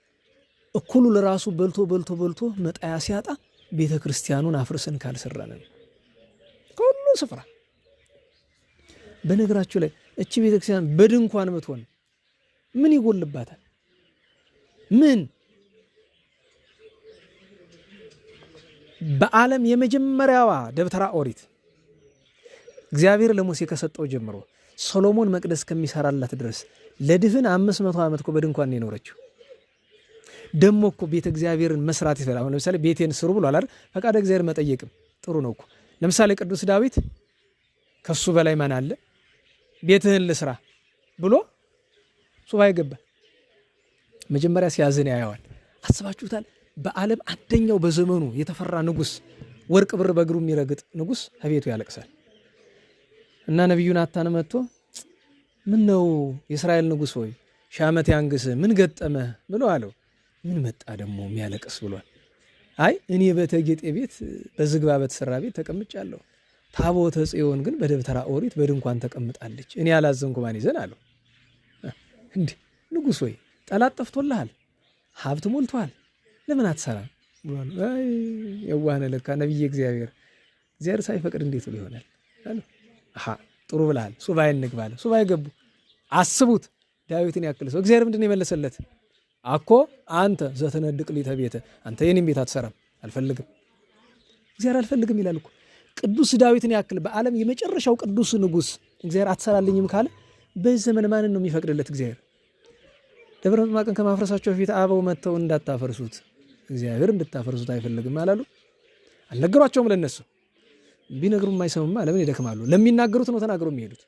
እኩሉ ለራሱ በልቶ መጣያ ሲያጣ ቤተክርስቲያኑን አፍርሰን ካልሰራን ሁሉ ስፍራ። በነገራችሁ ላይ እቺ ቤተክርስቲያን በድንኳን ምትሆን ምን ይጎልባታል? ምን በዓለም የመጀመሪያዋ ደብተራ ኦሪት እግዚአብሔር ለሙሴ ከሰጠው ጀምሮ ሶሎሞን መቅደስ ከሚሰራላት ድረስ ለድፍን 500 ዓመት እኮ በድንኳን የኖረችው። ደሞ እኮ ቤተ እግዚአብሔርን መስራት ይፈላል። አሁን ለምሳሌ ቤቴን ስሩ ብሏል አይደል? ፈቃደ እግዚአብሔር መጠየቅም ጥሩ ነው እኮ። ለምሳሌ ቅዱስ ዳዊት ከሱ በላይ ማን አለ? ቤትህን ልስራ ብሎ ሱባኤ ገባ። መጀመሪያ ሲያዝን ያያዋል። አስባችሁታል? በዓለም አንደኛው በዘመኑ የተፈራ ንጉስ፣ ወርቅ ብር በእግሩ የሚረግጥ ንጉስ ከቤቱ ያለቅሳል። እና ነብዩ ናታን መጥቶ ምን ነው የእስራኤል ንጉስ ሆይ ሺህ ዓመት ያንግስ ምን ገጠመ ብሎ አለው። ምን መጣ ደግሞ የሚያለቅስ ብሏል። አይ እኔ በተጌጤ ቤት በዝግባ በተሰራ ቤት ተቀምጫለሁ፣ ታቦተ ጽዮን ግን በደብተራ ኦሪት በድንኳን ተቀምጣለች። እኔ ያላዘንኩ ማን ይዘን አለው። እንዴ ንጉስ ሆይ ጠላት ጠፍቶልሃል፣ ሀብት ሞልቷል፣ ለምን አትሰራም ብሏል። አይ የዋህነ ለካ ነብይ እግዚአብሔር ሳይፈቅድ እንዴት ብሎ ይሆናል አለው። አሃ ጥሩ ብለሃል፣ ሱባኤ እንግባለ። ሱባኤ ገቡ። አስቡት ዳዊትን ያክል ሰው እግዚአብሔር ምንድን ነው የመለሰለት? አኮ አንተ ዘተነድቅ ሊተ ቤተ፣ አንተ የኔን ቤት አትሰራም፣ አልፈልግም። እግዚአብሔር አልፈልግም ይላል እኮ። ቅዱስ ዳዊትን ያክል በዓለም የመጨረሻው ቅዱስ ንጉስ እግዚአብሔር አትሰራልኝም ካለ በዚህ ዘመን ማንን ነው የሚፈቅድለት እግዚአብሔር? ደብረ ምጥማቅን ከማፍረሳቸው በፊት አበው መጥተው እንዳታፈርሱት እግዚአብሔር እንድታፈርሱት አይፈልግም አላሉ? አልነገሯቸውም? ለነሱ ቢነግሩም የማይሰሙማ ለምን ይደክማሉ? ለሚናገሩት ነው ተናግረው የሚሄዱት።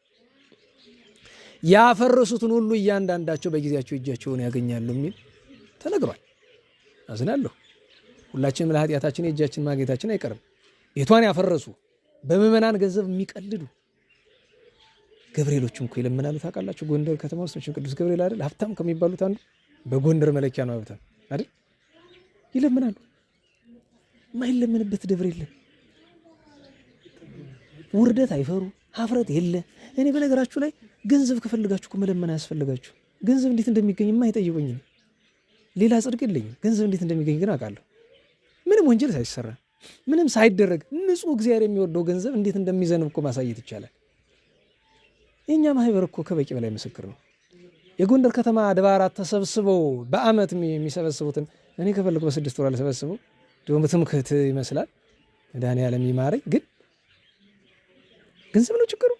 ያፈረሱትን ሁሉ እያንዳንዳቸው በጊዜያቸው እጃቸውን ያገኛሉ የሚል ተነግሯል። አዝናለሁ። ሁላችንም ለኃጢአታችን የእጃችን ማግኘታችን አይቀርም። ቤቷን ያፈረሱ በምዕመናን ገንዘብ የሚቀልዱ ገብርኤሎችም እኮ ይለምናሉ። ታውቃላችሁ? ጎንደር ከተማ ውስጥ ቅዱስ ገብርኤል አይደል ሀብታም ከሚባሉት አንዱ፣ በጎንደር መለኪያ ነው ሀብታም አይደል? ይለምናሉ። ማይለምንበት ደብር የለም። ውርደት አይፈሩ፣ ሀፍረት የለ። እኔ በነገራችሁ ላይ ገንዘብ ከፈልጋችሁ እኮ መለመን አያስፈልጋችሁ። ገንዘብ እንዴት እንደሚገኝ የማይጠይቁኝ ነው። ሌላ ጽድቅ የለኝም። ገንዘብ እንዴት እንደሚገኝ ግን አውቃለሁ። ምንም ወንጀል ሳይሰራ ምንም ሳይደረግ ንጹሕ እግዚአብሔር የሚወደው ገንዘብ እንዴት እንደሚዘንብ እኮ ማሳየት ይቻላል። የእኛ ማህበር እኮ ከበቂ በላይ ምስክር ነው። የጎንደር ከተማ አድባራት ተሰብስበው በአመት የሚሰበስቡትን እኔ ከፈለኩ በ6 ወር አልሰበስበው ደግሞ ትምክህት ይመስላል። መድኃኒዓለም ይማረኝ። ግን ገንዘብ ነው ችግሩ።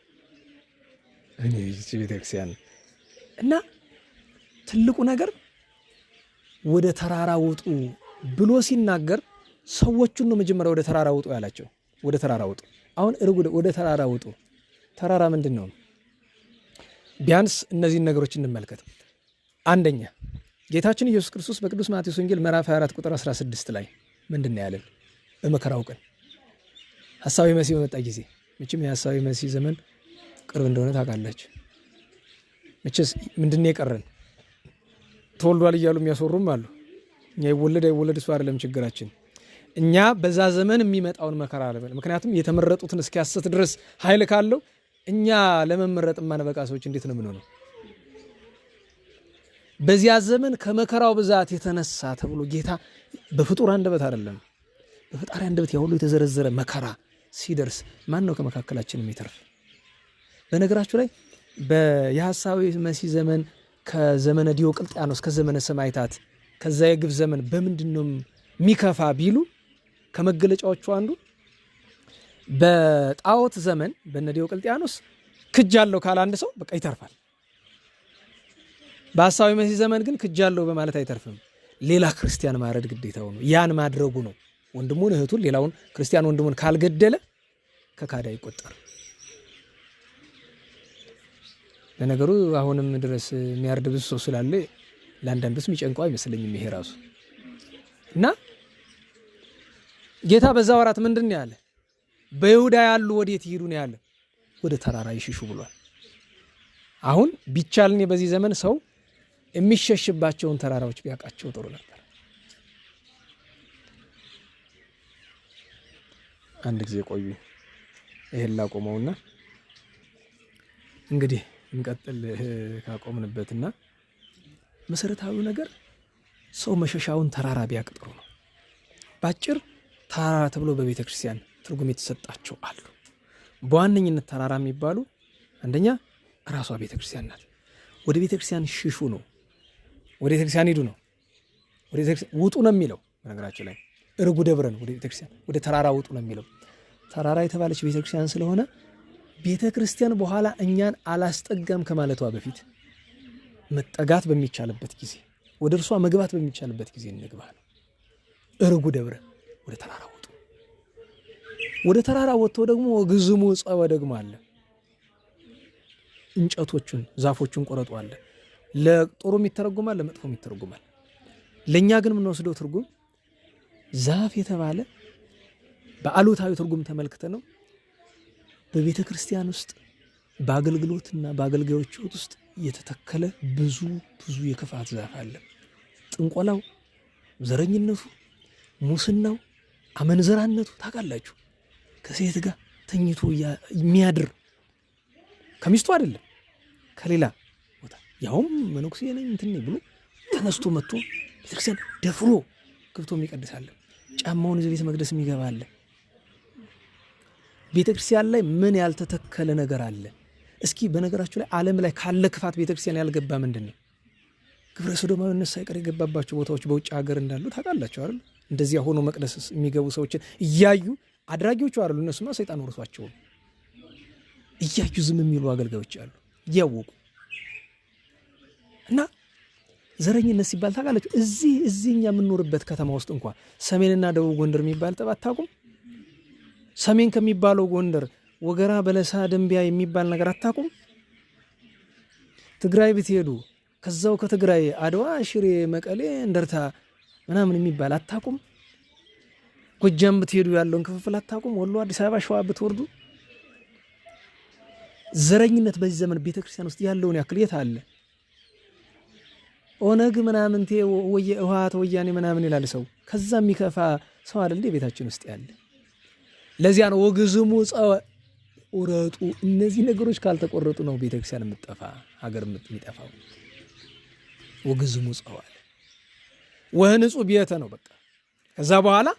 እኔ ቤተክርስቲያን እና ትልቁ ነገር ወደ ተራራ ውጡ ብሎ ሲናገር ሰዎቹን ነው መጀመሪያ ወደ ተራራ ውጡ ያላቸው። ወደ ተራራ ውጡ። አሁን ወደ ተራራ ውጡ። ተራራ ምንድን ነው? ቢያንስ እነዚህን ነገሮች እንመልከት። አንደኛ ጌታችን ኢየሱስ ክርስቶስ በቅዱስ ማቴዎስ ወንጌል ምዕራፍ 24 ቁጥር 16 ላይ ምንድን ነው ያለን? በመከራው ቀን ሐሳዊ መሲህ በመጣ ጊዜ፣ መቼም የሐሳዊ መሲህ ዘመን ቅርብ እንደሆነ ታውቃላችሁ። መቼስ ምንድን ነው የቀረን? ተወልዷል እያሉ የሚያስወሩም አሉ። እኛ ይወለድ እሱ አይደለም ችግራችን። እኛ በዛ ዘመን የሚመጣውን መከራ አለበል። ምክንያቱም የተመረጡትን እስኪያሰት ድረስ ኃይል ካለው እኛ ለመመረጥ ማንበቃ ሰዎች እንዴት ነው የምንሆነው? በዚያ ዘመን ከመከራው ብዛት የተነሳ ተብሎ ጌታ በፍጡር አንደበት አይደለም በፈጣሪ አንደበት ያሁሉ የተዘረዘረ መከራ ሲደርስ ማን ነው ከመካከላችን የሚተርፍ? በነገራችሁ ላይ የሐሳዊ መሲህ ዘመን ከዘመነ ዲዮቅልጥያኖስ ከዘመነ ሰማዕታት ከዛ የግፍ ዘመን በምንድን ነው የሚከፋ ቢሉ ከመገለጫዎቹ አንዱ በጣዖት ዘመን በነ ዲዮቅልጥያኖስ ክጃለሁ ካለ አንድ ሰው በቃ ይተርፋል። በሐሳዊ መሲህ ዘመን ግን ክጃለሁ በማለት አይተርፍም። ሌላ ክርስቲያን ማረድ ግዴታው ነው። ያን ማድረጉ ነው። ወንድሙን እህቱን ሌላውን ክርስቲያን ወንድሙን ካልገደለ ከካዳ ይቆጠር። ለነገሩ አሁንም ድረስ የሚያርድ ብዙ ሰው ስላለ ለአንዳንዱስ የሚጨንቀው አይመስለኝም ይሄ ራሱ። እና ጌታ በዛ ወራት ምንድን ነው ያለ? በይሁዳ ያሉ ወዴት ይሄዱ ነው ያለ? ወደ ተራራ ይሽሹ ብሏል። አሁን ቢቻልን በዚህ ዘመን ሰው የሚሸሽባቸውን ተራራዎች ቢያውቃቸው ጥሩ ነበር። አንድ ጊዜ ቆዩ፣ ይሄን ላቆመውና እንግዲህ እንቀጥል ካቆምንበትና መሰረታዊው ነገር ሰው መሸሻውን ተራራ ቢያውቅ ጥሩ ነው። ባጭር ተራራ ተብሎ በቤተ ክርስቲያን ትርጉም የተሰጣቸው አሉ። በዋነኝነት ተራራ የሚባሉ አንደኛ ራሷ ቤተ ክርስቲያን ናት። ወደ ቤተ ክርስቲያን ሽሹ ነው፣ ወደ ቤተ ክርስቲያን ሂዱ ነው፣ ወደ ቤተ ክርስቲያን ውጡ ነው የሚለው። በነገራችን ላይ እርጉ ደብረ ነው፣ ወደ ቤተ ክርስቲያን ወደ ተራራ ውጡ ነው የሚለው። ተራራ የተባለች ቤተ ክርስቲያን ስለሆነ ቤተ ክርስቲያን በኋላ እኛን አላስጠጋም ከማለቷ በፊት መጠጋት በሚቻልበት ጊዜ ወደ እርሷ መግባት በሚቻልበት ጊዜ እንግባ ነው። እርጉ ደብረ ወደ ተራራ ውጡ። ወደ ተራራ ወጥቶ ደግሞ ግዝሙ ጸወ ደግሞ አለ። እንጨቶቹን ዛፎቹን ቆረጡ አለ። ለጥሩም ይተረጉማል፣ ለመጥፎም ይተረጉማል። ለኛ ግን የምንወስደው ትርጉም ዛፍ የተባለ በአሉታዊ ትርጉም ተመልክተ ነው። በቤተ ክርስቲያን ውስጥ በአገልግሎትና በአገልጋዮች ውስጥ የተተከለ ብዙ የክፋት ዛፍ አለ። ጥንቆላው፣ ዘረኝነቱ፣ ሙስናው፣ አመንዘራነቱ ታውቃላችሁ። ከሴት ጋር ተኝቶ የሚያድር ከሚስቱ አይደለም ከሌላ ቦታ ያውም መነኩሴ ነኝ እንትን ብሎ ተነስቶ መጥቶ ቤተክርስቲያን ደፍሮ ገብቶ የሚቀድሳለ። ጫማውን እዚህ ቤተ መቅደስ የሚገባለ። ቤተክርስቲያን ላይ ምን ያልተተከለ ነገር አለ? እስኪ በነገራችሁ ላይ ዓለም ላይ ካለ ክፋት ቤተክርስቲያን ያልገባ ምንድን ነው? ግብረ ሰዶማዊነት ሳይቀር የገባባቸው ቦታዎች በውጭ ሀገር እንዳሉ ታውቃላችሁ አይደል? እንደዚያ ሆኖ መቅደስ የሚገቡ ሰዎችን እያዩ አድራጊዎቹ አይደሉ፣ እነሱማ ሰይጣን ወርሷቸው እያዩ ዝም የሚሉ አገልጋዮች አሉ እያወቁ። እና ዘረኝነት ሲባል ታውቃላችሁ እዚህ እኛ የምንኖርበት ከተማ ውስጥ እንኳን ሰሜንና ደቡብ ጎንደር የሚባል ጠብ አታውቁም? ሰሜን ከሚባለው ጎንደር ወገራ፣ በለሳ፣ ደንቢያ የሚባል ነገር አታውቁም? ትግራይ ብትሄዱ ከዛው ከትግራይ አድዋ፣ ሽሬ፣ መቀሌ፣ እንደርታ ምናምን የሚባል አታውቁም? ጎጃም ብትሄዱ ያለውን ክፍፍል አታውቁም? ወሎ፣ አዲስ አበባ፣ ሸዋ ብትወርዱ ዘረኝነት በዚህ ዘመን ቤተክርስቲያን ውስጥ ያለውን ያክል የት አለ? ኦነግ ምናምን ህወሓት ወያኔ ምናምን ይላል ሰው። ከዛ የሚከፋ ሰው አይደል ቤታችን ውስጥ ያለ። ለዚያ ነው ወግዝሙ ጸወ ኡረጡ። እነዚህ ነገሮች ካልተቆረጡ ነው ቤተክርስቲያን የምትጠፋ፣ ሀገር የሚጠፋው። ወግዝሙ ጸዋለ ወህንጹ ቤተ ነው በቃ። ከዛ በኋላ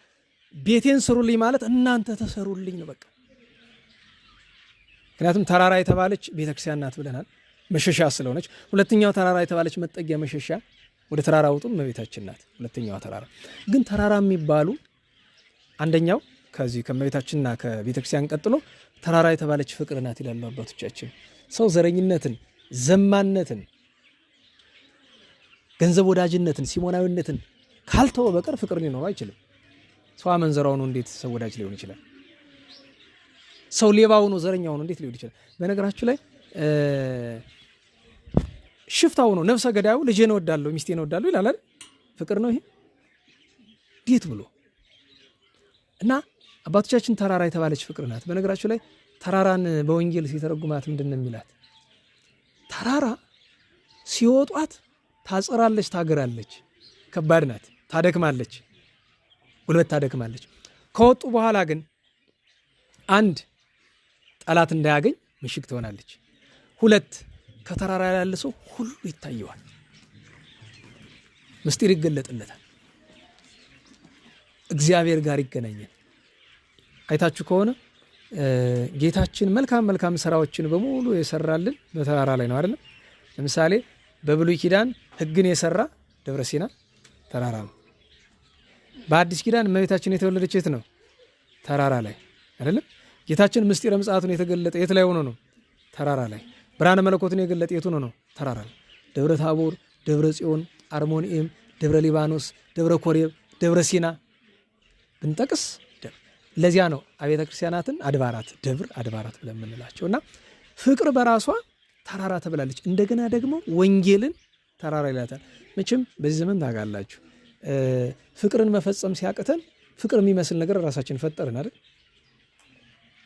ቤቴን ስሩልኝ ማለት እናንተ ተሰሩልኝ ነው በቃ። ምክንያቱም ተራራ የተባለች ቤተክርስቲያን ናት ብለናል፣ መሸሻ ስለሆነች። ሁለተኛው ተራራ የተባለች መጠጊያ መሸሻ ወደ ተራራ ውጡም እመቤታችን ናት። ሁለተኛዋ ተራራ ግን ተራራ የሚባሉ አንደኛው ከዚህ ከእመቤታችንና ከቤተክርስቲያን ቀጥሎ ተራራ የተባለች ፍቅር ናት ይላሉ አባቶቻችን። ሰው ዘረኝነትን፣ ዘማነትን፣ ገንዘብ ወዳጅነትን፣ ሲሞናዊነትን ካልተወ በቀር ፍቅር ሊኖረው አይችልም። ሰው አመንዘራው ነው እንዴት ሰው ወዳጅ ሊሆን ይችላል? ሰው ሌባው ነው ዘረኛው ነው እንዴት ሊሆን ይችላል? በነገራችሁ ላይ ሽፍታው ነው ነፍሰ ገዳዩ ልጄን እወዳለሁ ሚስቴን እወዳለሁ ይላል አይደል? ፍቅር ነው ይሄ እንዴት ብሎ እና አባቶቻችን ተራራ የተባለች ፍቅር ናት። በነገራችሁ ላይ ተራራን በወንጌል ሲተረጉማት ምንድን ነው የሚላት? ተራራ ሲወጧት ታጽራለች፣ ታገራለች፣ ከባድ ናት፣ ታደክማለች፣ ጉልበት ታደክማለች። ከወጡ በኋላ ግን አንድ ጠላት እንዳያገኝ ምሽግ ትሆናለች። ሁለት ከተራራ ያለ ሰው ሁሉ ይታየዋል፣ ምስጢር ይገለጥለታል፣ እግዚአብሔር ጋር ይገናኛል። አይታችሁ ከሆነ ጌታችን መልካም መልካም ስራዎችን በሙሉ የሰራልን በተራራ ላይ ነው አይደል? ለምሳሌ በብሉይ ኪዳን ሕግን የሰራ ደብረ ሲና ተራራ ነው። በአዲስ ኪዳን እመቤታችን የተወለደች የት ነው? ተራራ ላይ አይደለም? ጌታችን ምስጢረ ምጽአቱን የተገለጠ የት ላይ ሆኖ ነው? ተራራ ላይ። ብርሃነ መለኮትን የገለጠ የት ሆኖ ነው? ተራራ ላይ። ደብረ ታቦር፣ ደብረ ጽዮን፣ አርሞንኤም፣ ደብረ ሊባኖስ፣ ደብረ ኮሬብ፣ ደብረ ሲና ብንጠቅስ ለዚያ ነው አብያተ ክርስቲያናትን አድባራት ደብር አድባራት ብለን የምንላቸው። እና ፍቅር በራሷ ተራራ ተብላለች። እንደገና ደግሞ ወንጌልን ተራራ ይላታል። መቼም በዚህ ዘመን ታውቃላችሁ ፍቅርን መፈጸም ሲያቅተን ፍቅር የሚመስል ነገር ራሳችን ፈጠርን አይደል?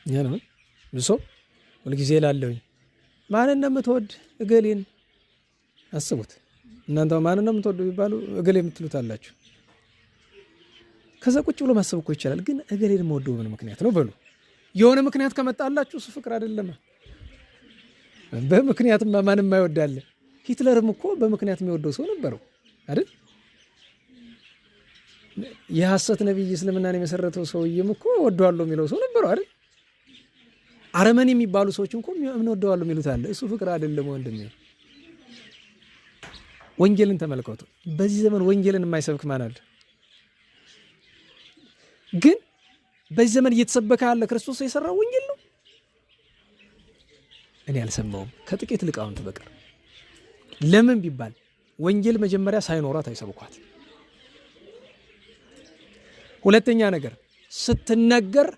ያ ነው ብሶ ሁልጊዜ እላለሁኝ ማንን ነው የምትወድ? እገሌን። አስቡት እናንተ ማንን ነው የምትወዱ ቢባሉ እገሌ የምትሉት አላችሁ። ከዛ ቁጭ ብሎ ማሰብ እኮ ይቻላል። ግን እገሌን የምወደው ምን ምክንያት ነው በሉ። የሆነ ምክንያት ከመጣላችሁ እሱ ፍቅር አይደለም። በምክንያትማ ማንም አይወዳለ። ሂትለርም እኮ በምክንያት የሚወደው ሰው ነበረው አይደል? የሐሰት ነብይ እስልምናን የመሰረተው ሰውዬም እኮ ወደዋለሁ የሚለው ሰው ነበረው አይደል? አረመኔ የሚባሉ ሰዎች እኮ ምን ወደዋለሁ የሚሉት አለ። እሱ ፍቅር አይደለም ወንድሜ። ወንጌልን ተመልከቱ። በዚህ ዘመን ወንጌልን የማይሰብክ ማን አለ? ግን በዚህ ዘመን እየተሰበከ ያለ ክርስቶስ የሰራው ወንጌል ነው። እኔ አልሰማውም ከጥቂት ሊቃውንት በቀር። ለምን ቢባል ወንጌል መጀመሪያ ሳይኖራት አይሰብኳት። ሁለተኛ ነገር ስትነገር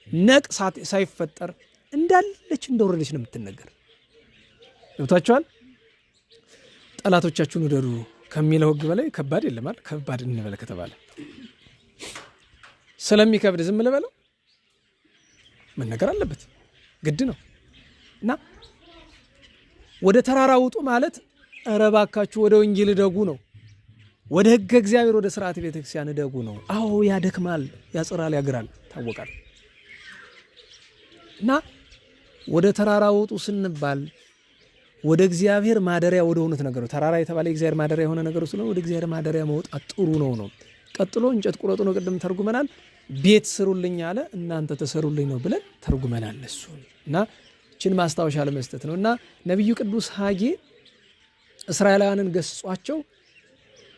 ነቅ ሳይፈጠር እንዳለች እንደወረደች ነው የምትነገር። ገብቷችኋል? ጠላቶቻችሁን ውደዱ ከሚለው ሕግ በላይ ከባድ የለም አይደል? ከባድ እንበለ ከተባለ ስለሚከብድ ዝም ልበለው? መነገር አለበት፣ ግድ ነው። እና ወደ ተራራ ውጡ ማለት ኧረ እባካችሁ ወደ ወንጌል እደጉ ነው። ወደ ሕገ እግዚአብሔር ወደ ስርዓት ቤተክርስቲያን እደጉ ነው። አዎ ያደክማል፣ ያጽራል፣ ያግራል፣ ታወቃል። እና ወደ ተራራ ውጡ ስንባል ወደ እግዚአብሔር ማደሪያ ወደ ሆኑት ነገሮች ተራራ የተባለ እግዚአብሔር ማደሪያ የሆነ ነገር ስለሆነ ወደ እግዚአብሔር ማደሪያ መውጣት ጥሩ ነው። ቀጥሎ እንጨት ቁረጡ ነው፣ ቅድም ተርጉመናል። ቤት ስሩልኝ አለ፣ እናንተ ተሰሩልኝ ነው ብለን ተርጉመናል። እሱ እና እችን ማስታወሻ ለመስጠት ነው። እና ነቢዩ ቅዱስ ሐጌ እስራኤላውያንን ገስጿቸው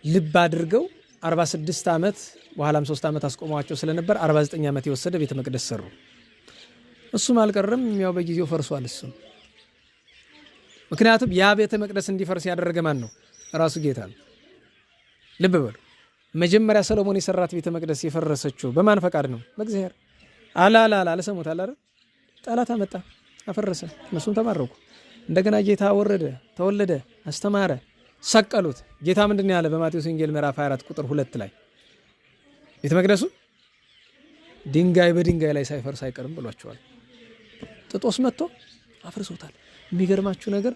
ልብ አድርገው 46 ዓመት በኋላም 3 ዓመት አስቆመዋቸው ስለነበር 49 ዓመት የወሰደ ቤተ መቅደስ ሰሩ። እሱም አልቀረም፣ ያው በጊዜው ፈርሷል እሱም። ምክንያቱም ያ ቤተ መቅደስ እንዲፈርስ ያደረገ ማን ነው? ራሱ ጌታ ነው። ልብ በሉ። መጀመሪያ ሰሎሞን የሰራት ቤተ መቅደስ የፈረሰችው በማን ፈቃድ ነው? በእግዚአብሔር። አልሰሙት አለ አይደል? ጠላት አመጣ፣ አፈረሰ፣ እነሱም ተማረኩ። እንደገና ጌታ ወረደ፣ ተወለደ፣ አስተማረ፣ ሰቀሉት። ጌታ ምንድን ያለ በማቴዎስ ወንጌል ምዕራፍ 24 ቁጥር 2 ላይ ቤተ መቅደሱ ድንጋይ በድንጋይ ላይ ሳይፈርስ አይቀርም ብሏቸዋል። ጥጦስ መጥቶ አፍርሶታል። የሚገርማችሁ ነገር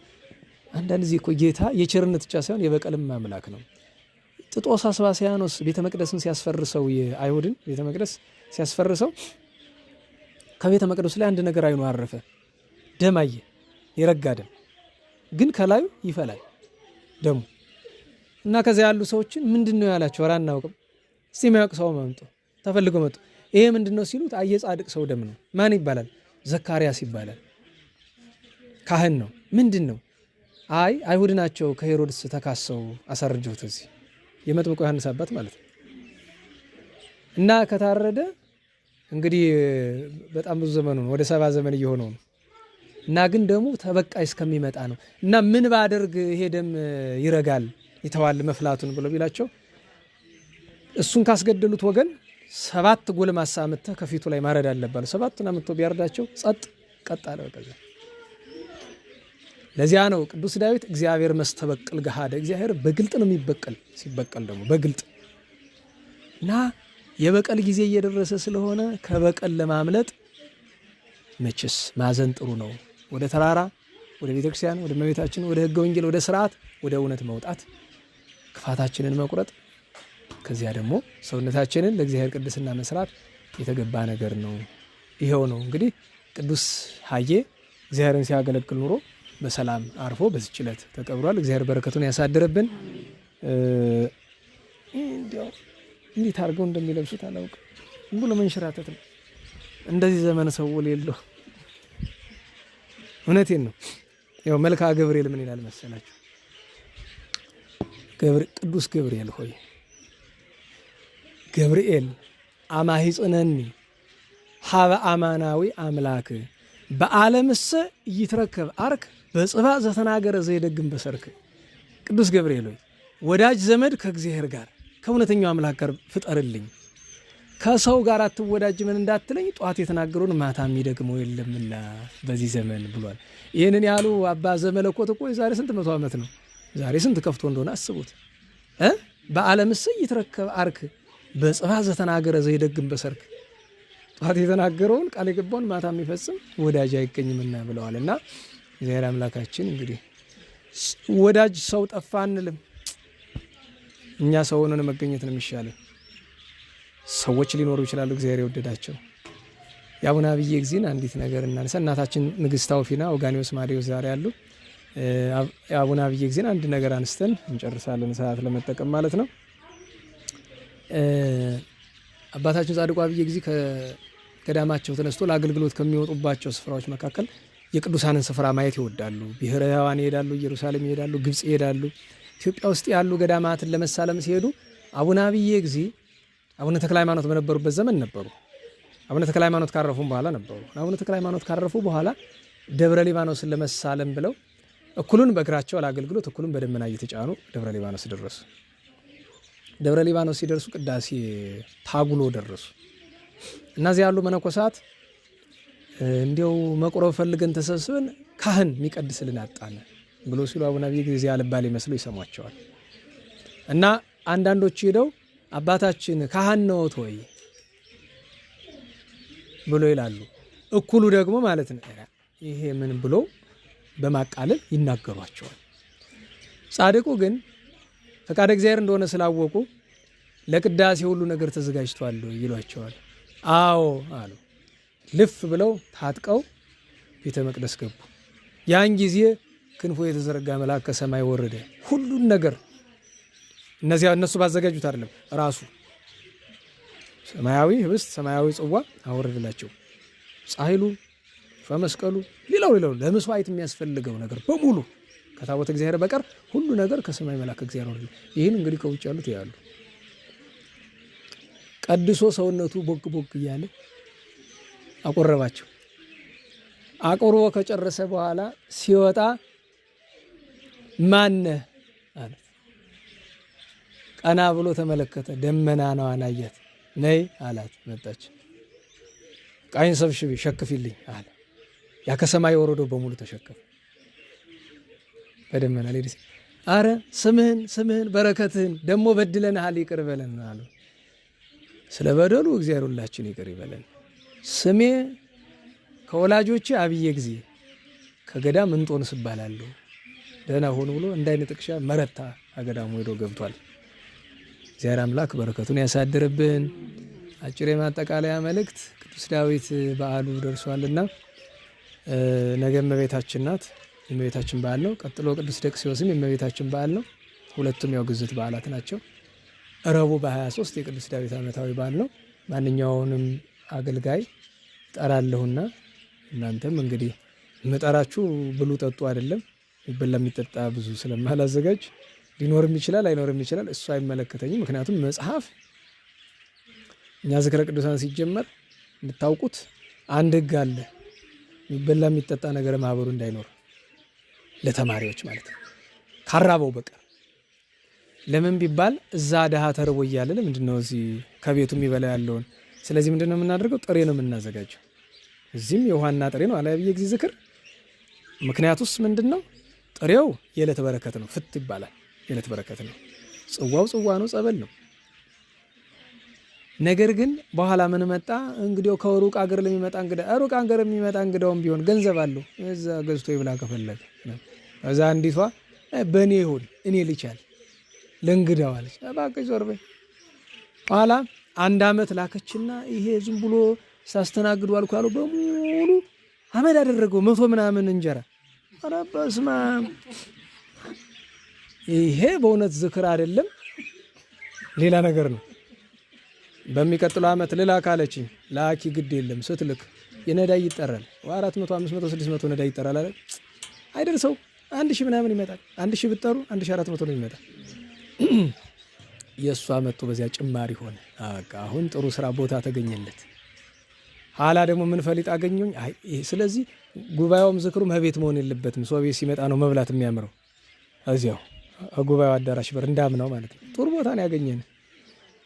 አንዳንድ ጊዜ እኮ ጌታ የቸርነት ብቻ ሳይሆን የበቀልም አምላክ ነው። ጥጦስ አስባስያኖስ ቤተ መቅደስን ሲያስፈርሰው የአይሁድን ቤተ መቅደስ ሲያስፈርሰው ከቤተ መቅደሱ ላይ አንድ ነገር አይኑ አረፈ። ደም አየ፣ የረጋ ደም ግን ከላዩ ይፈላል ደሙ እና ከዚያ ያሉ ሰዎችን ምንድነው ያላቸው? ኧረ አናውቅም። እስቲ የሚያውቅ ሰው መምጡ ተፈልጎ መጡ። ይሄ ምንድነው ሲሉት የጻድቅ ሰው ደም ነው። ማን ይባላል? ዘካርያስ ይባላል። ካህን ነው። ምንድነው? አይሁድ ናቸው ከሄሮድስ ተካሰው አሳርጀውት እዚህ የመጥምቁ ዮሐንስ አባት ማለት ነው። እና ከታረደ እንግዲህ በጣም ብዙ ዘመኑ ነው፣ ወደ 70 ዘመን እየሆነው ነው። እና ግን ደሙ ተበቃይ እስከሚመጣ ነው። እና ምን ባደርግ ይሄ ደም ይረጋል ይተዋል መፍላቱን ብሎ ቢላቸው እሱን ካስገደሉት ወገን 7 ጎልማሳ አምጥተህ ከፊቱ ላይ ማረድ አለባሉ። 7ቱን አምጥተው ቢያርዳቸው ጸጥ ቀጥ አለ። በቃ ለዚያ ነው ቅዱስ ዳዊት እግዚአብሔር መስተበቅል ገሃደ፣ እግዚአብሔር በግልጥ ነው የሚበቀል፣ ሲበቀል ደግሞ በግልጥ እና የበቀል ጊዜ እየደረሰ ስለሆነ ከበቀል ለማምለጥ መቼስ ማዘን ጥሩ ነው። ወደ ተራራ፣ ወደ ቤተክርስቲያን፣ ወደ እመቤታችን፣ ወደ ሕገ ወንጌል፣ ወደ ስርዓት፣ ወደ እውነት መውጣት፣ ክፋታችንን መቁረጥ፣ ከዚያ ደግሞ ሰውነታችንን ለእግዚአብሔር ቅድስና መስራት የተገባ ነገር ነው። ይሄው ነው እንግዲህ ቅዱስ ሀዬ እግዚአብሔርን ሲያገለግል ኑሮ በሰላም አርፎ በዚህች ዕለት ተቀብሯል። እግዚአብሔር በረከቱን ያሳድርብን። እንዲያው እንዴት አድርገው እንደሚለብሱት አላውቅም። ብሎ መንሸራተት ነው። እንደዚህ ዘመን ሰው ሌለው። እውነቴን ነው። ያው መልክዓ ገብርኤል ምን ይላል መሰላችሁ? ቅዱስ ገብርኤል ሆይ ገብርኤል አማሂጽነኒ ሀበ አማናዊ አምላክ በዓለምሰ ይትረከብ አርክ በጽባ ዘተናገረ ዘይደግም በሰርክ። ቅዱስ ገብርኤል ሆይ ወዳጅ ዘመድ ከእግዚአብሔር ጋር ከእውነተኛው አምላክ ጋር ፍጠርልኝ፣ ከሰው ጋር አትወዳጅ ምን እንዳትለኝ ጧት የተናገሩን ማታ የሚደግመው የለምና በዚህ ዘመን ብሏል። ይህንን ያሉ አባ ዘመለኮት እኮ የዛሬ ስንት መቶ ዓመት ነው። ዛሬ ስንት ከፍቶ እንደሆነ አስቡት። በዓለምሰ ይትረከብ አርክ በጽባ ዘተናገረ ዘይደግም በሰርክ፣ ጧት የተናገረውን ቃል የገባውን ማታ የሚፈጽም ወዳጅ አይገኝምና ብለዋል። እና እግዚአብሔር አምላካችን እንግዲህ ወዳጅ ሰው ጠፋ አንልም። እኛ ሰው ሆነን መገኘት ነው የሚሻለው። ሰዎች ሊኖሩ ይችላሉ እግዚአብሔር የወደዳቸው። የአቡነ አብየ እግዚእን አንዲት ነገር እናነሳ። እናታችን ንግሥት አውፊና ኦጋኒዮስ ማሪዎስ ዛሬ አሉ። የአቡነ አብየ እግዚእን አንድ ነገር አንስተን እንጨርሳለን፣ ሰዓት ለመጠቀም ማለት ነው። አባታችን ጻድቁ አብየ እግዚእ ከገዳማቸው ተነስቶ ለአገልግሎት ከሚወጡባቸው ስፍራዎች መካከል የቅዱሳንን ስፍራ ማየት ይወዳሉ። ብሔረ ሕያዋን ይሄዳሉ፣ ኢየሩሳሌም ይሄዳሉ፣ ግብጽ ይሄዳሉ። ኢትዮጵያ ውስጥ ያሉ ገዳማትን ለመሳለም ሲሄዱ አቡነ አብየ እግዚእ አቡነ ተክለ ሃይማኖት በነበሩበት ዘመን ነበሩ። አቡነ ተክለ ሃይማኖት ካረፉም በኋላ ነበሩ። አቡነ ተክለ ሃይማኖት ካረፉ በኋላ ደብረ ሊባኖስን ለመሳለም ብለው እኩሉን በእግራቸው ለአገልግሎት እኩሉን በደመና እየተጫኑ ደብረ ሊባኖስ ደረሱ። ደብረ ሊባኖስ ሲደርሱ ቅዳሴ ታጉሎ ደረሱ። እነዚህ ያሉ መነኮሳት እንዲያው መቁረብ ፈልገን ተሰብስበን ካህን የሚቀድስልን አጣን ብሎ ሲሉ አቡነ አብየ እግዚእ ያልባል ይመስሉ ይሰሟቸዋል። እና አንዳንዶች ሄደው አባታችን ካህን ነዎት ወይ ብሎ ይላሉ። እኩሉ ደግሞ ማለት ነው ይሄ ምን ብሎ በማቃለል ይናገሯቸዋል። ጻድቁ ግን ፈቃደ እግዚአብሔር እንደሆነ ስላወቁ ለቅዳሴ ሁሉ ነገር ተዘጋጅቷል ይሏቸዋል። አዎ አሉ። ልፍ ብለው ታጥቀው ቤተ መቅደስ ገቡ። ያን ጊዜ ክንፎ የተዘረጋ መልአክ ከሰማይ ወረደ። ሁሉን ነገር እነሱ ባዘጋጁት አይደለም ራሱ ሰማያዊ ህብስት፣ ሰማያዊ ጽዋ አወረደላቸው። ጻሕሉ፣ ፈመስቀሉ፣ ሌላው ለመስዋዕት የሚያስፈልገው ነገር በሙሉ ከታቦተ እግዚአብሔር በቀር ሁሉ ነገር ከሰማይ መልአክ እግዚአብሔር ወረደ። ይህን እንግዲህ ከውጭ ያሉት ያሉ ቀድሶ ሰውነቱ ቦግ ቦግ እያለ አቆረባቸው። አቆርቦ ከጨረሰ በኋላ ሲወጣ ማነህ አለ። ቀና ብሎ ተመለከተ። ደመና ነው አላያት። ነይ አላት። መጣች። ቃይን ሰብስቢ ሸክፊልኝ አለ። ያ ከሰማይ ወረዶ በሙሉ ተሸከፈ በደመና ላይ። አረ ስምህን በረከትህን ደግሞ በድለንሃል ይቅር በለን አለ። ስለ በደሉ እግዚአብሔር ሁላችን ይቅር ይበለን። ስሜ ከወላጆቼ አብየ እግዚእ ከገዳም እንጦንስ እባላለሁ ደህና ሆኖ ብሎ እንዳይነ ጥቅሻ መረታ አገዳሙ ሄዶ ገብቷል። እግዚአብሔር አምላክ በረከቱን ያሳድርብን። አጭር የማጠቃለያ መልእክት። ቅዱስ ዳዊት በዓሉ ደርሷልና ነገ እመቤታችን ናት። የእመቤታችን በዓል ነው። ቀጥሎ ቅዱስ ደቅስዮስም የእመቤታችን በዓል ነው። ሁለቱም ያው ግዝት በዓላት ናቸው። ረቡዕ በ23 የቅዱስ ዳዊት ዓመታዊ በዓል ነው። ማንኛውንም አገልጋይ እጠራለሁና እናንተም እንግዲህ መጠራችሁ ብሉ ጠጡ አይደለም። የሚበላ የሚጠጣ ብዙ ስለማላዘጋጅ ሊኖርም ይችላል አይኖርም ይችላል። እሱ አይመለከተኝም። ምክንያቱም መጽሐፍ እኛ ዝክረ ቅዱሳን ሲጀመር እንድታውቁት አንድ ሕግ አለ። የሚበላ የሚጠጣ ነገር ማህበሩ እንዳይኖር ለተማሪዎች ማለት ነው፣ ካራበው በቀር። ለምን ቢባል እዛ ድሃ ተርቦ እያለ ምንድነው እዚህ ከቤቱ የሚበላ ያለውን። ስለዚህ ምንድነው የምናደርገው? ጥሬ ነው የምናዘጋጀው። እዚህም የውሃና ጥሬ ነው አለ ብዬ ጊዜ ዝክር። ምክንያቱስ ምንድነው? ጥሬው የዕለት በረከት ነው፣ ፍት ይባላል። የዕለት በረከት ነው። ጽዋው ጽዋ ነው፣ ጸበል ነው። ነገር ግን በኋላ ምን መጣ? እንግዲው ከሩቅ አገር ለሚመጣ እንግዳ ሩቅ አገር የሚመጣ እንግዳውም ቢሆን ገንዘብ አለው፣ እዛ ገዝቶ ይብላ ከፈለገ። እዛ አንዲቷ በእኔ ይሁን እኔ ልቻል ለእንግዳው አለች። እባክሽ ዞር በይ። ኋላ አንድ ዓመት ላከችና ይሄ ዝም ብሎ ሳስተናግዱ አልኩ ያለው በሙሉ አመድ አደረገው። 100 ምናምን እንጀራ። ኧረ በስመ አብ! ይሄ በእውነት ዝክር አይደለም፣ ሌላ ነገር ነው። በሚቀጥለው ዓመት ልላክ አለችኝ። ላኪ ግድ የለም ስትልክ የነዳይ ይጠራል። 400 500 600 ነዳይ ይጠራል አለ። አይደርሰው 1000 ምናምን ይመጣል። 1000 ብትጠሩ 1400 ነው ይመጣል። የእሷ መጥቶ በዚያ ጭማሪ ሆነ። በቃ አሁን ጥሩ ስራ ቦታ ተገኘለት። ኋላ ደግሞ ምን ፈሊጥ አገኘኝ። ስለዚህ ጉባኤውም ዝክሩም ቤት መሆን የለበትም። ሰው ቤት ሲመጣ ነው መብላት የሚያምረው። እዚያው ጉባኤው አዳራሽ በር እንዳምነው ማለት ነው። ጥሩ ቦታ ነው ያገኘን።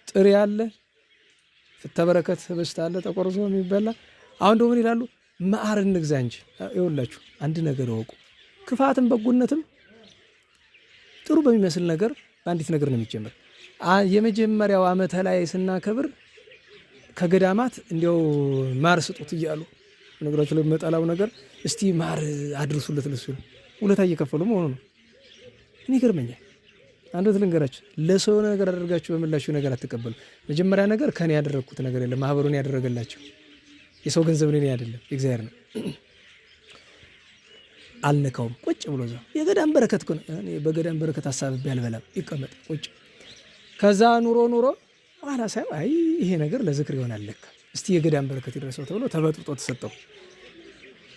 ጥሬ ያለ ፍተበረከት ህብስት አለ ተቆርሶ የሚበላ። አሁን ደግሞ ምን ይላሉ? ማር እንግዛ እንጂ። ይኸውላችሁ አንድ ነገር እወቁ። ክፋትም በጎነትም ጥሩ በሚመስል ነገር በአንዲት ነገር ነው የሚጀምር። የመጀመሪያው ዓመተ ላይ ስናከብር ከገዳማት እንዲያው ማር ስጡት እያሉ ነገራቸው ላይ መጣላው ነገር እስቲ ማር አድርሱለት ለሱ ውለታ እየከፈሉ መሆኑ ነው። እኔ ይገርመኛል። አንዱ ልንገራችሁ፣ ለሰው ነገር አደረጋችሁ በምላችሁ ነገር አትቀበሉ። መጀመሪያ ነገር ከኔ ያደረኩት ነገር የለም፣ ማህበሩን ያደረገላችሁ። የሰው ገንዘብ ለኔ አይደለም፣ እግዚአብሔር ነው። አልነካውም። ቁጭ ብሎ እዛው የገዳም በረከት እኮ ነው። እኔ በገዳም በረከት አሳብቤ አልበላም። ይቀመጥ ቁጭ። ከዛ ኑሮ ኋላ ሳይው አይ ይሄ ነገር ለዝክር ይሆናል ለካ፣ እስቲ የገዳም በረከት ይድረሰው ተብሎ ተበጥብጦ ተሰጠው።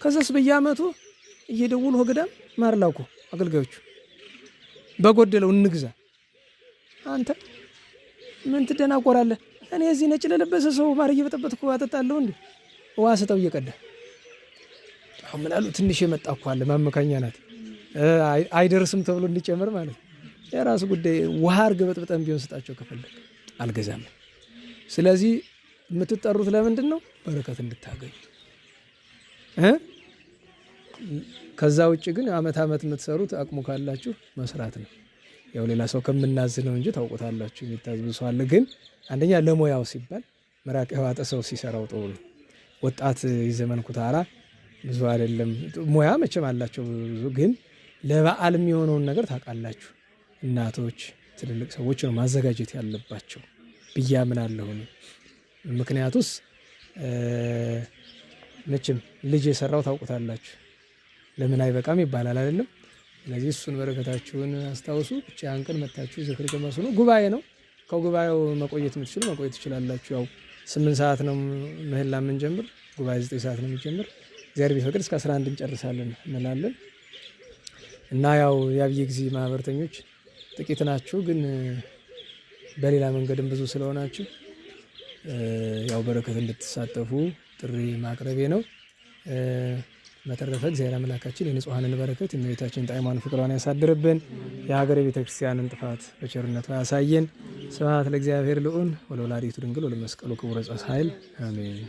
ከዛስ በየዓመቱ እየደውሉ ገዳም ማር ላኩ አገልጋዮቹ። በጎደለው እንግዛ። አንተ ምን ትደናቆራለህ? እኔ እዚህ ነጭ ለለበሰ ሰው ማር እየበጠበጥኩ አጠጣለሁ እንዴ? ውሃ ስጠው እየቀዳ። አሁን ምን አሉ? ትንሽ የመጣ እኮ አለ ማመካኛ ናት አይደርስም ተብሎ እንዲጨምር ማለት ነው። የራሱ ጉዳይ። ውሃ አድርገህ በጥብጠን ቢሆን ስጣቸው ከፈለግ። አልገዛም። ስለዚህ የምትጠሩት ለምንድን ነው? በረከት እንድታገኙ። ከዛ ውጭ ግን ዓመት የምትሰሩት አቅሙ ካላችሁ መስራት ነው። ያው ሌላ ሰው ከምናዝ ነው እንጂ ታውቁታላችሁ። የሚታዝቡ ሰው አለ። ግን አንደኛ ለሙያው ሲባል መራቅ የዋጠ ሰው ሲሰራው ጥሩ ነው። ወጣት የዘመን ኩታራ ብዙ አይደለም። ሙያ መቼም አላቸው ብዙ። ግን ለበዓል የሚሆነውን ነገር ታውቃላችሁ። እናቶች፣ ትልልቅ ሰዎች ነው ማዘጋጀት ያለባቸው ብዬ አምናለሁ። ምክንያቱስ መቼም ልጅ የሰራው ታውቁታላችሁ። ለምን አይበቃም ይባላል አይደለም። ስለዚህ እሱን በረከታችሁን አስታውሱ። ብቻ ያን ቀን መታችሁ ዝክር ቅመሱ ነው። ጉባኤ ነው። ከጉባኤው መቆየት የምትችሉ መቆየት ትችላላችሁ። ያው 8 ሰዓት ነው ምህላ የምንጀምር። ጉባኤ 9 ሰዓት ነው የሚጀምር። እግዚአብሔር ቢፈቅድ እስከ 11 እንጨርሳለን እንላለን። እና ያው የአብይ ጊዜ ማህበርተኞች ጥቂት ናችሁ፣ ግን በሌላ መንገድም ብዙ ስለሆናችሁ ያው በረከት እንድትሳተፉ ጥሪ ማቅረቤ ነው። በተረፈ እግዚአብሔር አምላካችን የንጹሐንን በረከት የእመቤታችን ጣዕሟን ፍቅሯን ያሳድርብን። የሀገረ ቤተክርስቲያንን ጥፋት በቸርነቱ ያሳየን። ስብሐት ለእግዚአብሔር ልዑል ወለወላዲቱ ድንግል ወለመስቀሉ ክቡር ዕፀ ኃይል አሜን።